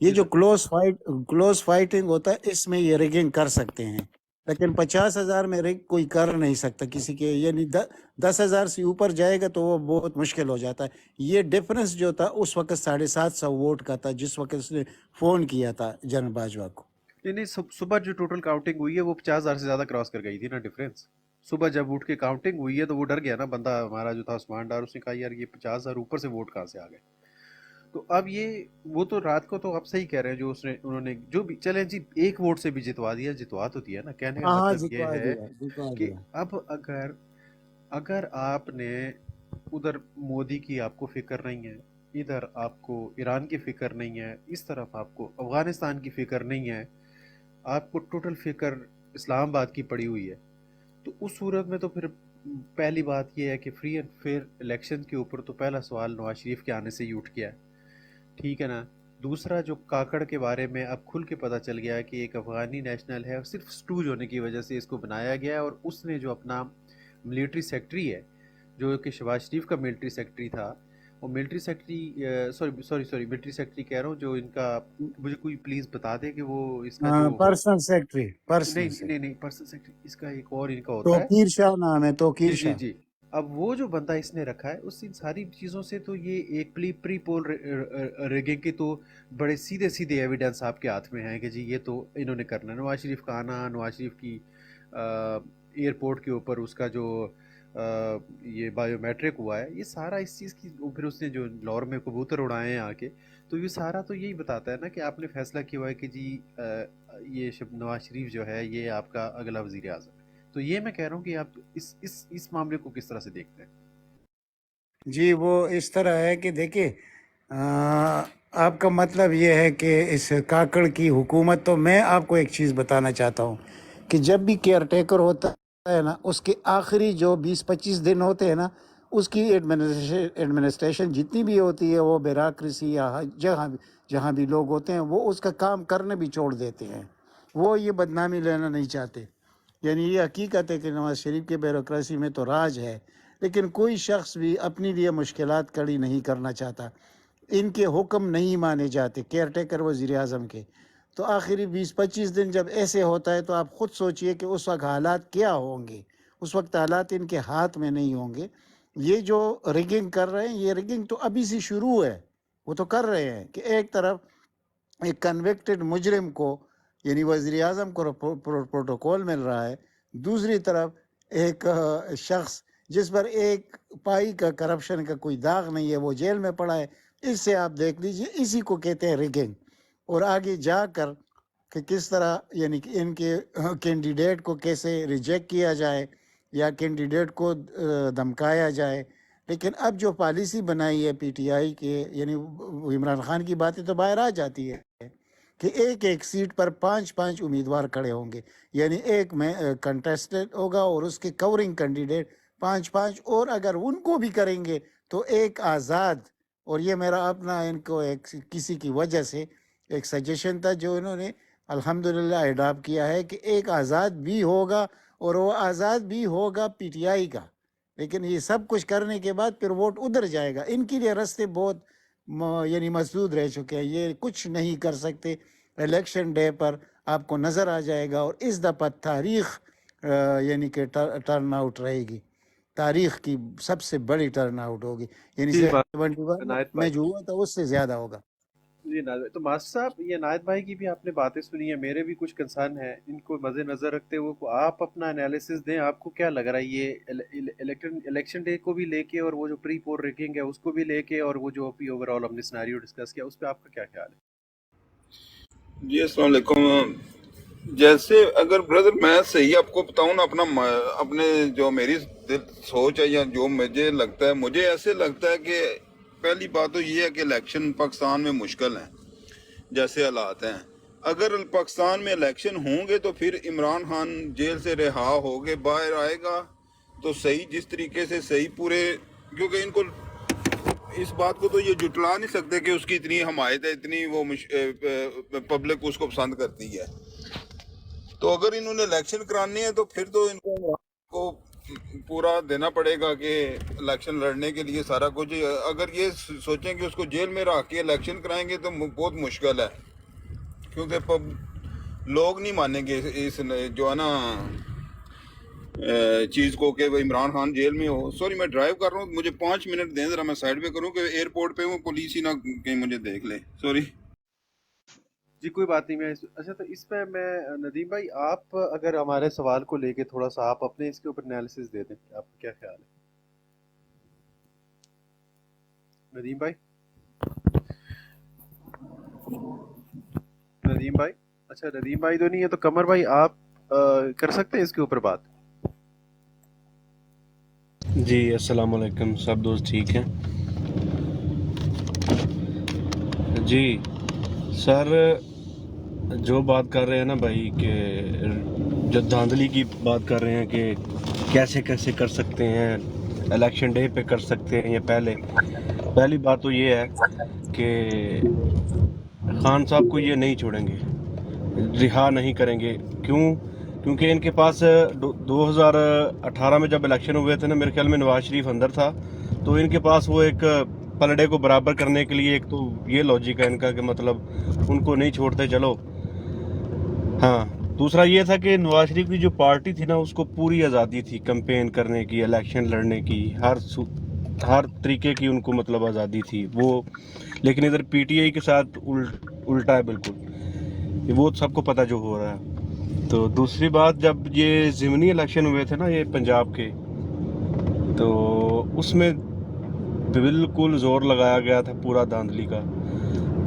یہ جی جو سر, کلوز فائٹنگ ہوتا ہے, اس میں یہ ریگنگ کر سکتے ہیں, لیکن 50,000 میں ریگ کوئی کر نہیں سکتا کسی کے, یعنی 10,000 سے اوپر جائے گا تو وہ بہت مشکل ہو جاتا ہے. یہ ڈفرنس جو تھا اس وقت 750 ووٹ کا تھا, جس وقت اس نے فون کیا تھا جنرل باجوہ کو. نہیں صبح جو ٹوٹل کاؤنٹنگ ہوئی ہے وہ 50,000 سے زیادہ کراس کر گئی تھی نا ڈفرینس. صبح جب اٹھ کے کاؤنٹنگ ہوئی ہے تو وہ ڈر گیا نا بندہ ہمارا جو تھا عثمان ڈار, اس نے کہا یار یہ 50,000 اوپر سے ووٹ کہاں سے آ گئے. تو اب یہ وہ تو رات کو تو آپ صحیح کہہ رہے ہیں, جو انہوں نے جو بھی, چلیں جی ایک ووٹ سے بھی جتوا دیا, جتوا تو دیا نا. کہنے کا ہاں, مطلب یہ جتوا ہے دیا, جتوا کہ دیا. اب اگر آپ نے ادھر مودی کی آپ کو فکر نہیں ہے, ادھر آپ کو ایران کی فکر نہیں ہے, اس طرف آپ کو افغانستان کی فکر نہیں ہے, آپ کو ٹوٹل فکر اسلام آباد کی پڑی ہوئی ہے, تو اس صورت میں تو پھر پہلی بات یہ ہے کہ فری اینڈ فیئر الیکشن کے اوپر تو پہلا سوال نواز شریف کے آنے سے ہی اٹھ گیا ہے, ٹھیک ہے نا. دوسرا جو کاکڑ کے بارے میں اب کھل کے پتہ چل گیا ہے کہ ایک افغانی نیشنل ہے, اور صرف سٹوج ہونے کی وجہ سے اس کو بنایا گیا ہے, اور اس نے جو اپنا ملٹری سیکٹری ہے, جو کہ شہباز شریف کا ملٹری سیکٹری تھا, وہ military secretary sorry military secretary کہہ رہا ہوں, جو ان کا, مجھے کوئی پلیز بتا دے کہ وہ اس کا جو پرسنل سیکٹری, پرسنل نہیں پرسنل سیکٹری, اس کا ایک اور ان کا ہوتا ہے. توقیر شاہ نام ہے, توقیر شاہ. جی اب وہ جو بندہ اس نے رکھا ہے, اس ان ساری چیزوں سے تو یہ ایک پری پول ریگنگ کے تو بڑے سیدھے ایویڈنس آپ کے ہاتھ میں ہیں کہ جی یہ تو انہوں نے کرنا ہے. نواز شریف کا آنا, نواز شریف کی ایئرپورٹ کے اوپر اس کا جو یہ بایو میٹرک ہوا ہے, یہ سارا اس چیز کی, پھر اس نے جو لاہور میں کبوتر اڑائے ہیں آ کے, تو یہ سارا تو یہی بتاتا ہے نا کہ آپ نے فیصلہ کیا ہوا ہے کہ جی یہ نواز شریف جو ہے یہ آپ کا اگلا وزیر اعظم ہے. تو یہ میں کہہ رہا ہوں کہ آپ اس معاملے کو کس طرح سے دیکھتے ہیں؟ جی وہ اس طرح ہے کہ دیکھیے آپ کا مطلب یہ ہے کہ اس کاکڑ کی حکومت، تو میں آپ کو ایک چیز بتانا چاہتا ہوں کہ جب بھی کیئر ٹیکر ہوتا ہے نا، اس کے آخری جو 20-25 دن ہوتے ہیں نا، اس کی ایڈمنسٹریشن جتنی بھی ہوتی ہے، وہ بیوروکریسی یا جہاں بھی لوگ ہوتے ہیں، وہ اس کا کام کرنے بھی چھوڑ دیتے ہیں. وہ یہ بدنامی لینا نہیں چاہتے. یعنی یہ حقیقت ہے کہ نواز شریف کے بیوروکریسی میں تو راج ہے، لیکن کوئی شخص بھی اپنی لیے مشکلات کھڑی نہیں کرنا چاہتا. ان کے حکم نہیں مانے جاتے کیئر ٹیکر وزیر اعظم کے. تو آخری 20-25 دن جب ایسے ہوتا ہے تو آپ خود سوچئے کہ اس وقت حالات کیا ہوں گے. اس وقت حالات ان کے ہاتھ میں نہیں ہوں گے. یہ جو ریگنگ کر رہے ہیں، یہ ریگنگ تو ابھی سے شروع ہے. وہ تو کر رہے ہیں کہ ایک طرف ایک کنوکٹڈ مجرم کو، یعنی وزیر اعظم کو پروٹوکول مل رہا ہے، دوسری طرف ایک شخص جس پر ایک پائی کا کرپشن کا کوئی داغ نہیں ہے، وہ جیل میں پڑا ہے. اس سے آپ دیکھ لیجئے، اسی کو کہتے ہیں ریگنگ. اور آگے جا کر کہ کس طرح یعنی کہ ان کے کینڈیڈیٹ کو کیسے ریجیکٹ کیا جائے یا کینڈیڈیٹ کو دھمکایا جائے. لیکن اب جو پالیسی بنائی ہے پی ٹی آئی کے، یعنی عمران خان کی باتیں تو باہر آ جاتی ہے کہ ایک سیٹ پر 5 امیدوار کھڑے ہوں گے. یعنی ایک میں کنٹیسٹنٹ ہوگا اور اس کے کورنگ کینڈیڈیٹ 5 اور اگر ان کو بھی کریں گے تو ایک آزاد. اور یہ میرا اپنا ان کو ایک کسی کی وجہ سے ایک سجیشن تھا جو انہوں نے الحمدللہ اڈاپٹ کیا ہے کہ ایک آزاد بھی ہوگا، اور وہ آزاد بھی ہوگا پی ٹی آئی کا. لیکن یہ سب کچھ کرنے کے بعد پھر ووٹ ادھر جائے گا. ان کے لیے راستے بہت یعنی مسدود رہ چکے ہیں. یہ کچھ نہیں کر سکتے. الیکشن ڈے پر آپ کو نظر آ جائے گا. اور اس دفعہ تاریخ یعنی کہ ٹرن آؤٹ رہے گی. تاریخ کی سب سے بڑی ٹرن آؤٹ ہوگی. یعنی جی 71 عنایت میں بھائی، جو ہوا تھا اس سے زیادہ ہوگا. جی تو ماسٹر صاحب، یہ عنایت بھائی کی بھی آپ نے باتیں سنی ہیں، میرے بھی کچھ کنسرن ہیں. ان کو مد نظر رکھتے ہوئے آپ اپنا انالیسس دیں. آپ کو کیا لگ رہا ہے یہ الیکشن ڈے کو بھی لے کے، اور وہ جو پری پول ریگنگ ہے اس کو بھی لے کے، اور وہ جو ابھی اوور آل ہم نے سیناریو ڈسکس کیا، اس پہ آپ کا کیا خیال ہے؟ جی السلام علیکم. جیسے اگر بردر میں صحیح آپ کو بتاؤں نا، اپنے جو میری سوچ ہے یا جو مجھے لگتا ہے، مجھے ایسے لگتا ہے کہ پہلی بات تو یہ ہے کہ الیکشن پاکستان میں مشکل ہیں جیسے حالات ہیں. اگر پاکستان میں الیکشن ہوں گے تو پھر عمران خان جیل سے رہا ہو کے باہر آئے گا تو صحیح، جس طریقے سے صحیح پورے، کیونکہ ان کو اس بات کو تو یہ جٹلا نہیں سکتے کہ اس کی اتنی حمایت ہے، اتنی وہ پبلک اس کو پسند کرتی ہے. تو اگر انہوں نے الیکشن کرانی ہے تو پھر تو ان کو پورا دینا پڑے گا کہ الیکشن لڑنے کے لیے سارا کچھ. اگر یہ سوچیں کہ اس کو جیل میں رکھ کے الیکشن کرائیں گے تو بہت مشکل ہے، کیونکہ لوگ نہیں مانیں گے اس جو ہے نا چیز کو کہ عمران خان جیل میں ہو. سوری میں ڈرائیو کر رہا ہوں، مجھے 5 منٹ دیں ذرا، میں سائڈ پہ کروں کہ ایئرپورٹ پہ ہوں، پولیس ہی نہ کہیں مجھے دیکھ لے. سوری. جی کوئی بات نہیں. میں اچھا، تو اس پہ میں ندیم بھائی، آپ اگر ہمارے سوال کو لے کے تھوڑا سا آپ اپنے اس کے اوپر انالیسس دے دیں، آپ کا کیا خیال ہے ندیم بھائی؟ ندیم بھائی، اچھا ندیم بھائی تو نہیں ہے، تو قمر بھائی آپ کر سکتے ہیں اس کے اوپر بات؟ جی السلام علیکم، سب دوست ٹھیک ہیں؟ جی سر، جو بات کر رہے ہیں نا بھائی کہ جو دھاندلی کی بات کر رہے ہیں کہ کیسے کر سکتے ہیں، الیکشن ڈے پہ کر سکتے ہیں یا پہلی بات تو یہ ہے کہ خان صاحب کو یہ نہیں چھوڑیں گے، رہا نہیں کریں گے. کیونکہ ان کے پاس 2018 میں جب الیکشن ہوئے تھے نا، میرے خیال میں نواز شریف اندر تھا، تو ان کے پاس وہ ایک پلڑے کو برابر کرنے کے لیے ایک تو یہ لاجک ہے ان کا کہ مطلب ان کو نہیں چھوڑتے. چلو ہاں، دوسرا یہ تھا کہ نواز شریف کی جو پارٹی تھی نا، اس کو پوری آزادی تھی کمپین کرنے کی، الیکشن لڑنے کی، ہر طریقے کی ان کو مطلب آزادی تھی وہ. لیکن ادھر پی ٹی آئی کے ساتھ الٹا ہے بالکل، وہ سب کو پتہ جو ہو رہا ہے. تو دوسری بات، جب یہ ضمنی الیکشن ہوئے تھے نا یہ پنجاب کے، تو اس میں بالکل زور لگایا گیا تھا پورا دھاندلی کا.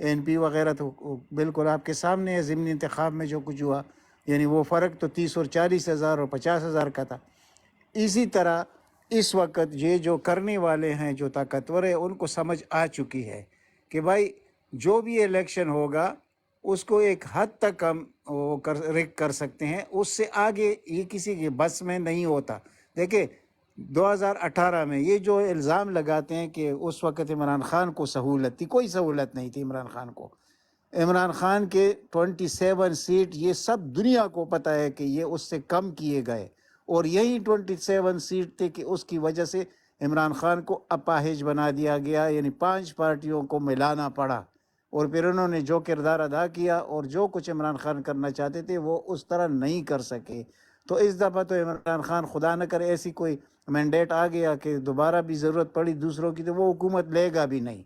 ANP وغیرہ تو بالکل آپ کے سامنے ہے، ضمنی انتخاب میں جو کچھ ہوا، یعنی وہ فرق تو 30 اور 40 ہزار اور 50 ہزار کا تھا۔ اسی طرح اس وقت یہ جو کرنے والے ہیں، جو طاقتور ہیں، ان کو سمجھ آ چکی ہے کہ بھائی جو بھی الیکشن ہوگا اس کو ایک حد تک ہم وہ ریک کر سکتے ہیں، اس سے آگے یہ کسی کے بس میں نہیں ہوتا۔ دیکھیں 2018 میں یہ جو الزام لگاتے ہیں کہ اس وقت عمران خان کو سہولت تھی، کوئی سہولت نہیں تھی عمران خان کو۔ عمران خان کے 27 سیٹ یہ سب دنیا کو پتہ ہے کہ یہ اس سے کم کیے گئے، اور یہی 27 سیٹ تھے کہ اس کی وجہ سے عمران خان کو اپاہج بنا دیا گیا، یعنی 5 پارٹیوں کو ملانا پڑا، اور پھر انہوں نے جو کردار ادا کیا اور جو کچھ عمران خان کرنا چاہتے تھے وہ اس طرح نہیں کر سکے۔ تو اس دفعہ تو عمران خان خدا نہ کرے ایسی کوئی مینڈیٹ آ گیا کہ دوبارہ بھی ضرورت پڑی دوسروں کی تو وہ حکومت لے گا بھی نہیں،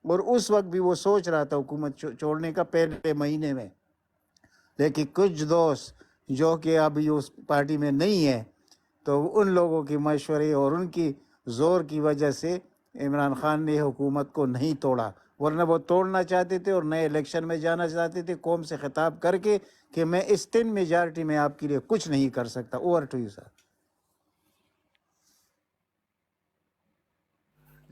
اور اس وقت بھی وہ سوچ رہا تھا حکومت چھوڑنے کا پہلے مہینے میں، لیکن کچھ دوست جو کہ ابھی اس پارٹی میں نہیں ہے، تو ان لوگوں کی مشورے اور ان کی زور کی وجہ سے عمران خان نے حکومت کو نہیں توڑا، ورنہ وہ توڑنا چاہتے تھے اور نئے الیکشن میں جانا چاہتے تھے قوم سے خطاب کر کے کہ میں اس 10 میجارٹی میں آپ کے لیے کچھ نہیں کر سکتا۔ Over to you sir.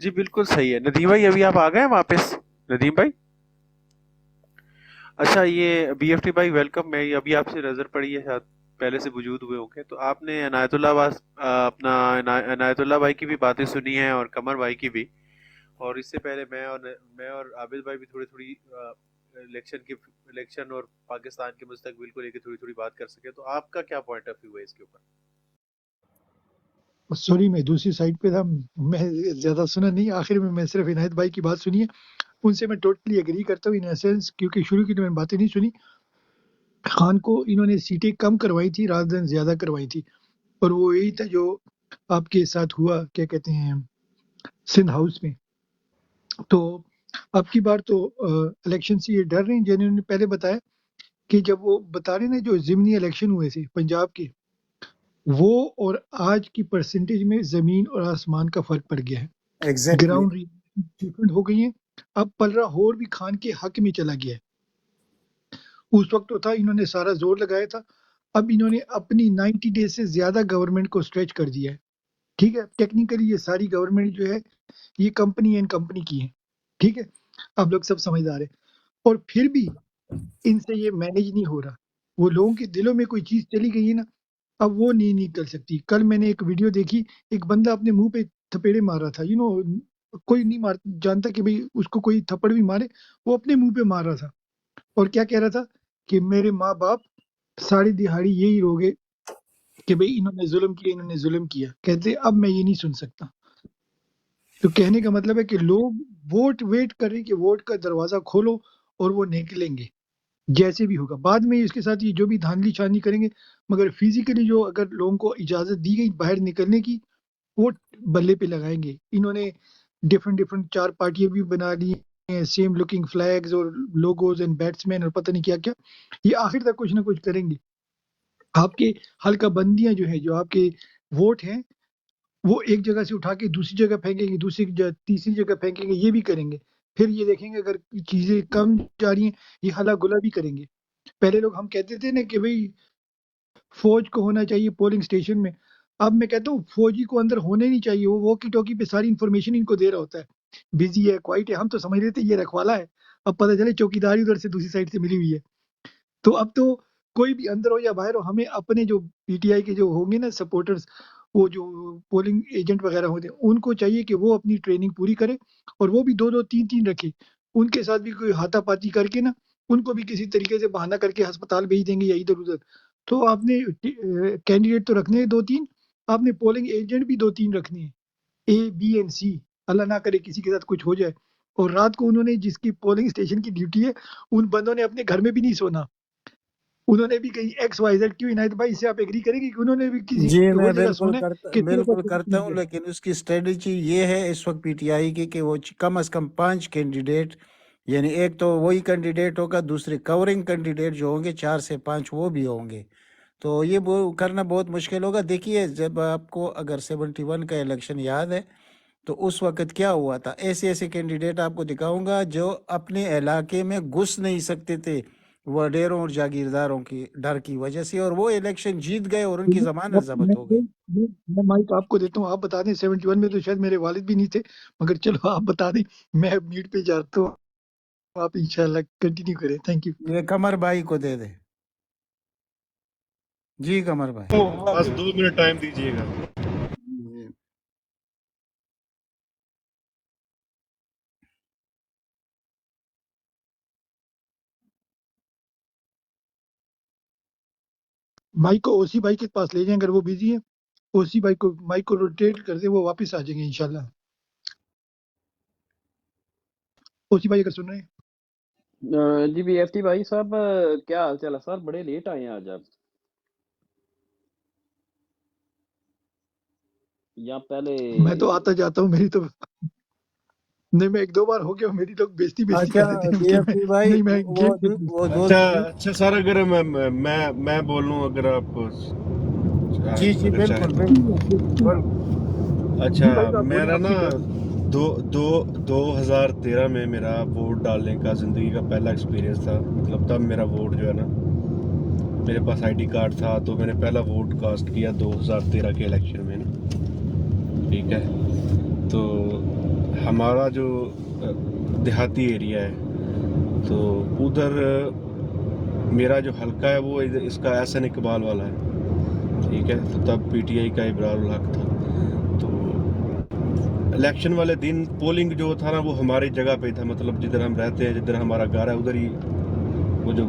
جی بالکل صحیح ہے۔ ندیم بھائی ابھی آپ آ گئے ہیں واپس؟ ندیم بھائی اچھا، یہ بی ایف ٹی بھائی ویلکم۔ میں ابھی آپ سے نظر پڑی ہے، شاید پہلے سے موجود ہوئے ہوں گے، تو آپ نے عنایت اللہ بھائی کی بھی باتیں سنی ہیں اور قمر بھائی کی بھی، اور اس سے پہلے میں اور عابد بھائی بھی تھوڑی الیکشن اور پاکستان کے مستقبل کو لے کے تھوڑی بات کر سکے، تو آپ کا کیا پوائنٹ آف ویو ہے اس کے اوپر؟ سوری میں دوسری سائڈ پہ تھا، میں زیادہ سنا نہیں، آخر میں صرف عنایت بھائی کی بات سنی ہے، ان سے میں ٹوٹلی ایگری کرتا ہوں ان سینس، کیونکہ شروع کی تو میں نے باتیں نہیں سنی۔ خان کو انہوں نے سیٹیں کم کروائی تھی رات دن زیادہ کروائی تھی، اور وہ یہی تھا جو آپ کے ساتھ ہوا، کیا کہتے ہیں، سندھ ہاؤس میں۔ تو اب کی بار تو الیکشن سے یہ ڈر رہے ہیں، جنہوں نے پہلے بتایا کہ جب وہ بتا رہے ہیں جو ضمنی الیکشن ہوئے تھے پنجاب کے، وہ اور آج کی پرسنٹیج میں زمین اور آسمان کا فرق پڑ گیا ہے۔ ایگزیکٹلی گراؤنڈ ڈفرنٹ ہو گئی ہیں۔ اب پلرا ہور بھی خان کے حق میں چلا گیا ہے۔ اس وقت تو تھا انہوں نے سارا زور لگایا تھا، اب انہوں نے اپنی 90 ڈیز سے زیادہ گورنمنٹ کو اسٹریچ کر دیا ہے۔ ٹھیک ہے، ٹیکنیکلی یہ ساری گورنمنٹ جو ہے یہ کمپنی اینڈ کمپنی کی ہے، ٹھیک ہے، آپ لوگ سب سمجھدار ہیں، اور پھر بھی ان سے یہ مینیج نہیں ہو رہا۔ وہ لوگوں کے دلوں میں کوئی چیز چلی گئی ہے نا، اب وہ نہیں نکل سکتی۔ کل میں نے ایک ویڈیو دیکھی، ایک بندہ اپنے منہ پہ تھپیڑے مار رہا تھا، کوئی نہیں جانتا کہ بھئی اس کو کوئی تھپڑ بھی مارے، وہ اپنے منہ پہ مار رہا تھا، اور کیا کہہ رہا تھا کہ میرے ماں باپ ساری دہاڑی یہی روگے کہ بھئی انہوں نے ظلم کیا، کہتے اب میں یہ نہیں سن سکتا۔ تو کہنے کا مطلب ہے کہ لوگ ووٹ ویٹ کر رہے کہ ووٹ کا دروازہ کھولو اور وہ نکلیں گے جیسے بھی ہوگا۔ بعد میں اس کے ساتھ یہ جو بھی دھاندلی چھانی کریں گے، مگر فزیکلی جو اگر لوگوں کو اجازت دی گئی باہر نکلنے کی، وہ بلے پہ لگائیں گے۔ انہوں نے ڈفرنٹ 4 پارٹیاں بھی بنا لی ہیں، سیم لکنگ فلیگز اور لوگوز اینڈ بیٹسمین اور پتہ نہیں کیا کیا، یہ آخر تک کچھ نہ کچھ کریں گے۔ آپ کے حلقہ بندیاں جو ہیں، جو آپ کے ووٹ ہیں، وہ ایک جگہ سے اٹھا کے دوسری جگہ پھینکیں گے، تیسری جگہ پھینکیں گے، یہ بھی کریں گے۔ پھر یہ دیکھیں گے اگر چیزیں کم جا رہی ہیں، یہ ہلا گلا بھی کریں گے۔ پہلے لوگ ہم کہتے تھے نا کہ بھئی فوج کو ہونا چاہیے پولنگ سٹیشن میں، اب میں کہتا ہوں فوجی کو اندر ہونے نہیں چاہیے، وہ واکی ٹاکی پہ ساری انفارمیشن ان کو دے رہا ہوتا ہے، بزی ہے، کوائٹ ہے، ہم تو سمجھ رہے تھے یہ رکھوالا ہے، اب پتہ چلے چوکیداری ادھر سے دوسری سائڈ سے ملی ہوئی ہے۔ تو اب تو کوئی بھی اندر ہو یا باہر ہو، ہمیں اپنے جو پی ٹی آئی کے جو ہوں گے نا سپورٹرز، وہ جو پولنگ ایجنٹ وغیرہ ہوتے ہیں، ان کو چاہیے کہ وہ اپنی ٹریننگ پوری کرے، اور وہ بھی 2 3 رکھے، ان کے ساتھ بھی کوئی ہاتھا پاتی کر کے نا، ان کو بھی کسی طریقے سے بہانہ کر کے ہسپتال بھیج دیں گے یا ادھر ادھر۔ تو آپ نے کینڈیڈیٹ تو رکھنے ہیں 2 3، آپ نے پولنگ ایجنٹ بھی 2 3 رکھنے ہیں، اے بی اینڈ سی، اللہ نہ کرے کسی کے ساتھ کچھ ہو جائے۔ اور رات کو انہوں نے جس کی پولنگ اسٹیشن کی ڈیوٹی ہے، ان بندوں نے اپنے گھر میں بھی نہیں سونا، انہوں نے بھی کہیں ایکس وائی زیڈ کیوں۔ عنایت بھائی اس سے آپ ایگری کریں گے کہ انہوں نے بھی کسی جی وہ میں جگہ سونا ہے کہ بالکل کرتا ہوں، لیکن اس کی اسٹریٹجی یہ ہے اس وقت پی ٹی آئی کی کہ وہ کم از کم 5 کینڈیڈیٹ، یعنی ایک تو وہی کینڈیڈیٹ ہوگا، دوسرے کورنگ کینڈیڈیٹ جو ہوں گے 4 سے 5 وہ بھی ہوں گے، تو یہ کرنا بہت مشکل ہوگا۔ دیکھیے جب آپ کو اگر 71 کا الیکشن یاد ہے تو اس وقت کیا ہوا تھا. ایسے ایسے کینڈیڈیٹ آپ کو دکھاؤں گا جو اپنے علاقے میں گھس نہیں سکتے تھے وڈیروں اور جاگیرداروں کی ڈر کی وجہ سے، اور وہ الیکشن جیت گئے اور ان کی ضمانت ضبط ہو گئی. میں مائک آپ کو دیتا ہوں، آپ بتا دیں. 71 میں تو شاید میرے والد بھی نہیں تھے، مگر چلو آپ بتا دیں، میں میوٹ پہ جاتا ہوں، آپ انشاءاللہ کنٹینیو کریں. Thank you. یہ قمر بھائی کو دے دیں. جی قمر بھائی. بس 2 منٹ ٹائم دیجیے گا. مائک کو اوسی بھائی کے پاس لے جائیں اگر وہ بزی ہے. اوسی بھائی کو مائک کو روٹیٹ کر دیں، وہ واپس آ جائیں گے انشاءاللہ. اوسی بھائی اگر سن رہے ہیں. جی بی ایف ٹی بھائی صاحب، کیا حال چال ہے سر؟ بڑے لیٹ آئے ہیں آج آپ، یا پہلے؟ میں تو آتا جاتا ہوں، میری تو نہیں، میں 1-2 بار ہو گیا، میری لوگ بیزتی کر اچھا دیتے ہیں بی کہ ایف ٹی بھائی، نہیں، میں وہ گیم وہ اچھا سر، اگر میں بولوں، اگر آپ جی جی اگر چاہیں بالکل تو. بالکل. اچھا، بھائی آپ بولیں، میرا آپ نا کی بات. 2013 میں میرا ووٹ ڈالنے کا زندگی کا پہلا ایکسپیرینس تھا. مطلب تب میرا ووٹ جو ہے نا، میرے پاس آئی ڈی کارڈ تھا، تو میں نے پہلا ووٹ کاسٹ کیا 2013 کے الیکشن میں نا. ٹھیک ہے، تو ہمارا جو دیہاتی ایریا ہے، تو ادھر میرا جو حلقہ ہے وہ اس کا احسن اقبال والا ہے. ٹھیک ہے، تو تب پی ٹی آئی کا ابرار الحق تھا. تو الیکشن والے دن پولنگ جو تھا نا، وہ ہماری جگہ پہ تھا. مطلب جدھر ہم رہتے ہیں، جدھر ہمارا گھر ہے، ادھر ہی وہ جو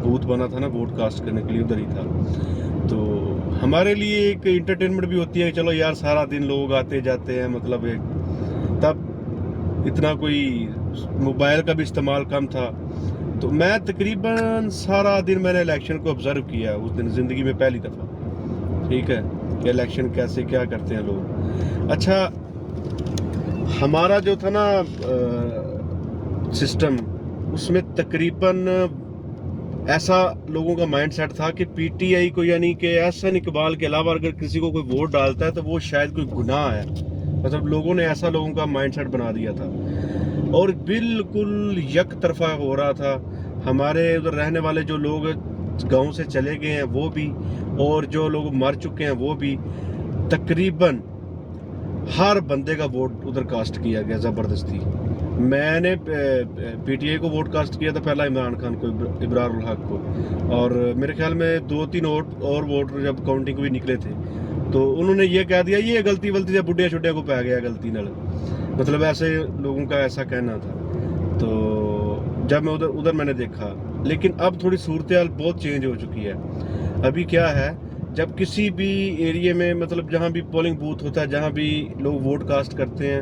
بوتھ بنا تھا نا ووٹ کاسٹ کرنے کے لیے، ادھر ہی تھا. تو ہمارے لیے ایک انٹرٹینمنٹ بھی ہوتی ہے کہ چلو یار سارا دن لوگ آتے جاتے ہیں. مطلب تب اتنا کوئی موبائل کا بھی استعمال کم تھا. تو میں تقریباً سارا دن میں نے الیکشن کو آبزرو کیا اس دن زندگی میں پہلی دفعہ. ٹھیک ہے، کہ الیکشن کیسے کیا کرتے ہیں لوگ. اچھا، ہمارا جو تھا نا سسٹم، اس میں تقریباً ایسا لوگوں کا مائنڈ سیٹ تھا کہ پی ٹی آئی کو، یعنی کہ احسن اقبال کے علاوہ اگر کسی کو کوئی ووٹ ڈالتا ہے تو وہ شاید کوئی گناہ ہے. مطلب لوگوں نے ایسا لوگوں کا مائنڈ سیٹ بنا دیا تھا، اور بالکل یک طرفہ ہو رہا تھا. ہمارے ادھر رہنے والے جو لوگ گاؤں سے چلے گئے ہیں وہ بھی، اور جو لوگ مر چکے ہیں وہ بھی، تقریباً ہر بندے کا ووٹ ادھر کاسٹ کیا گیا زبردستی. میں نے پی ٹی آئی کو ووٹ کاسٹ کیا تھا پہلا، عمران خان کو، ابرار الحق کو، اور میرے خیال میں 2-3 اور ووٹ جب کاؤنٹنگ بھی نکلے تھے تو انہوں نے یہ کہہ دیا یہ غلطی ولطی سے بڈھیا چھڈیا کو پہ گیا غلطی نال. مطلب ایسے لوگوں کا ایسا کہنا تھا. تو جب میں ادھر میں نے دیکھا، لیکن اب تھوڑی صورتحال بہت چینج ہو چکی ہے. ابھی کیا ہے، جب کسی بھی ایریے میں، مطلب جہاں بھی پولنگ بوتھ ہوتا ہے، جہاں بھی لوگ ووٹ کاسٹ کرتے ہیں،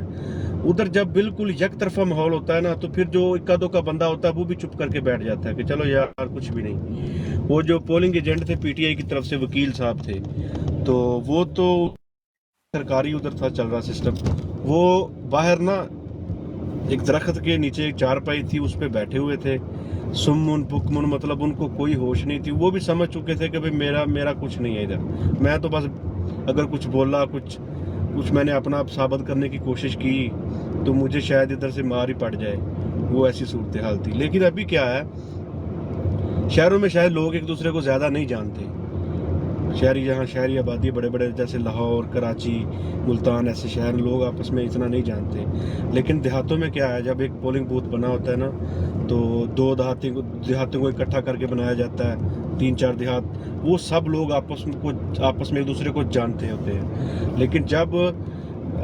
ادھر جب بالکل یک طرفہ ماحول ہوتا ہے نا، تو پھر جو اکا دکا بندہ ہوتا ہے وہ بھی چپ کر کے بیٹھ جاتا ہے کہ چلو یار کچھ بھی نہیں. وہ جو پولنگ ایجنٹ تھے پی ٹی آئی کی طرف سے، وکیل صاحب تھے، تو وہ تو سرکاری ادھر تھا چل رہا سسٹم. وہ باہر نا ایک درخت کے نیچے ایک چارپائی تھی، اس پہ بیٹھے ہوئے تھے، سمن بکمن، مطلب ان کو کوئی ہوش نہیں تھی. وہ بھی سمجھ چکے تھے کہ بھئی میرا کچھ نہیں ہے ادھر. میں تو بس اگر کچھ بولا، کچھ میں نے اپنا ثابت کرنے کی کوشش کی تو مجھے شاید ادھر سے مار ہی پڑ جائے. وہ ایسی صورتحال تھی. لیکن ابھی کیا ہے، شہروں میں شاید لوگ ایک دوسرے کو زیادہ نہیں جانتے. شہری آبادی بڑے بڑے جیسے لاہور، کراچی، ملتان، ایسے شہر لوگ آپس میں اتنا نہیں جانتے. لیکن دیہاتوں میں کیا ہے، جب ایک پولنگ بوتھ بنا ہوتا ہے نا، تو 2 دیہاتوں کو اکٹھا کر کے بنایا جاتا ہے، 3-4 دیہات، وہ سب لوگ آپس میں ایک دوسرے کو جانتے ہوتے ہیں. لیکن جب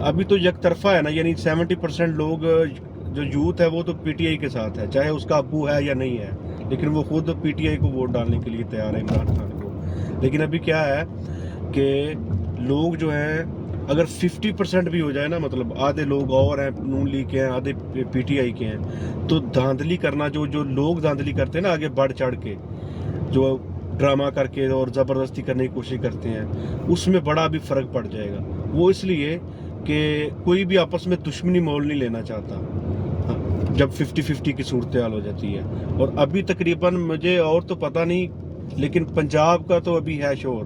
ابھی تو یک طرفہ ہے نا، یعنی 70% لوگ جو یوتھ ہے وہ تو پی ٹی آئی کے ساتھ ہے، چاہے اس کا ابو ہے یا نہیں ہے، لیکن وہ خود پی ٹی آئی کو ووٹ ڈالنے کے لیے تیار ہے، عمران خان کو. لیکن ابھی کیا ہے کہ لوگ جو ہیں، اگر 50% بھی ہو جائے نا، مطلب آدھے لوگ اور ہیں نون لیگ کے ہیں، آدھے پی ٹی آئی کے ہیں، تو دھاندلی کرنا، جو لوگ دھاندلی کرتے ہیں نا آگے بڑھ چڑھ کے، جو ڈرامہ کر کے اور زبردستی کرنے کی کوشش کرتے ہیں، اس میں بڑا بھی فرق پڑ جائے گا. وہ اس لیے کہ کوئی بھی آپس میں دشمنی مول نہیں لینا چاہتا جب 50-50 کی صورتحال ہو جاتی ہے. اور ابھی تقریباً مجھے اور تو پتہ نہیں، لیکن پنجاب کا تو ابھی ہے شور.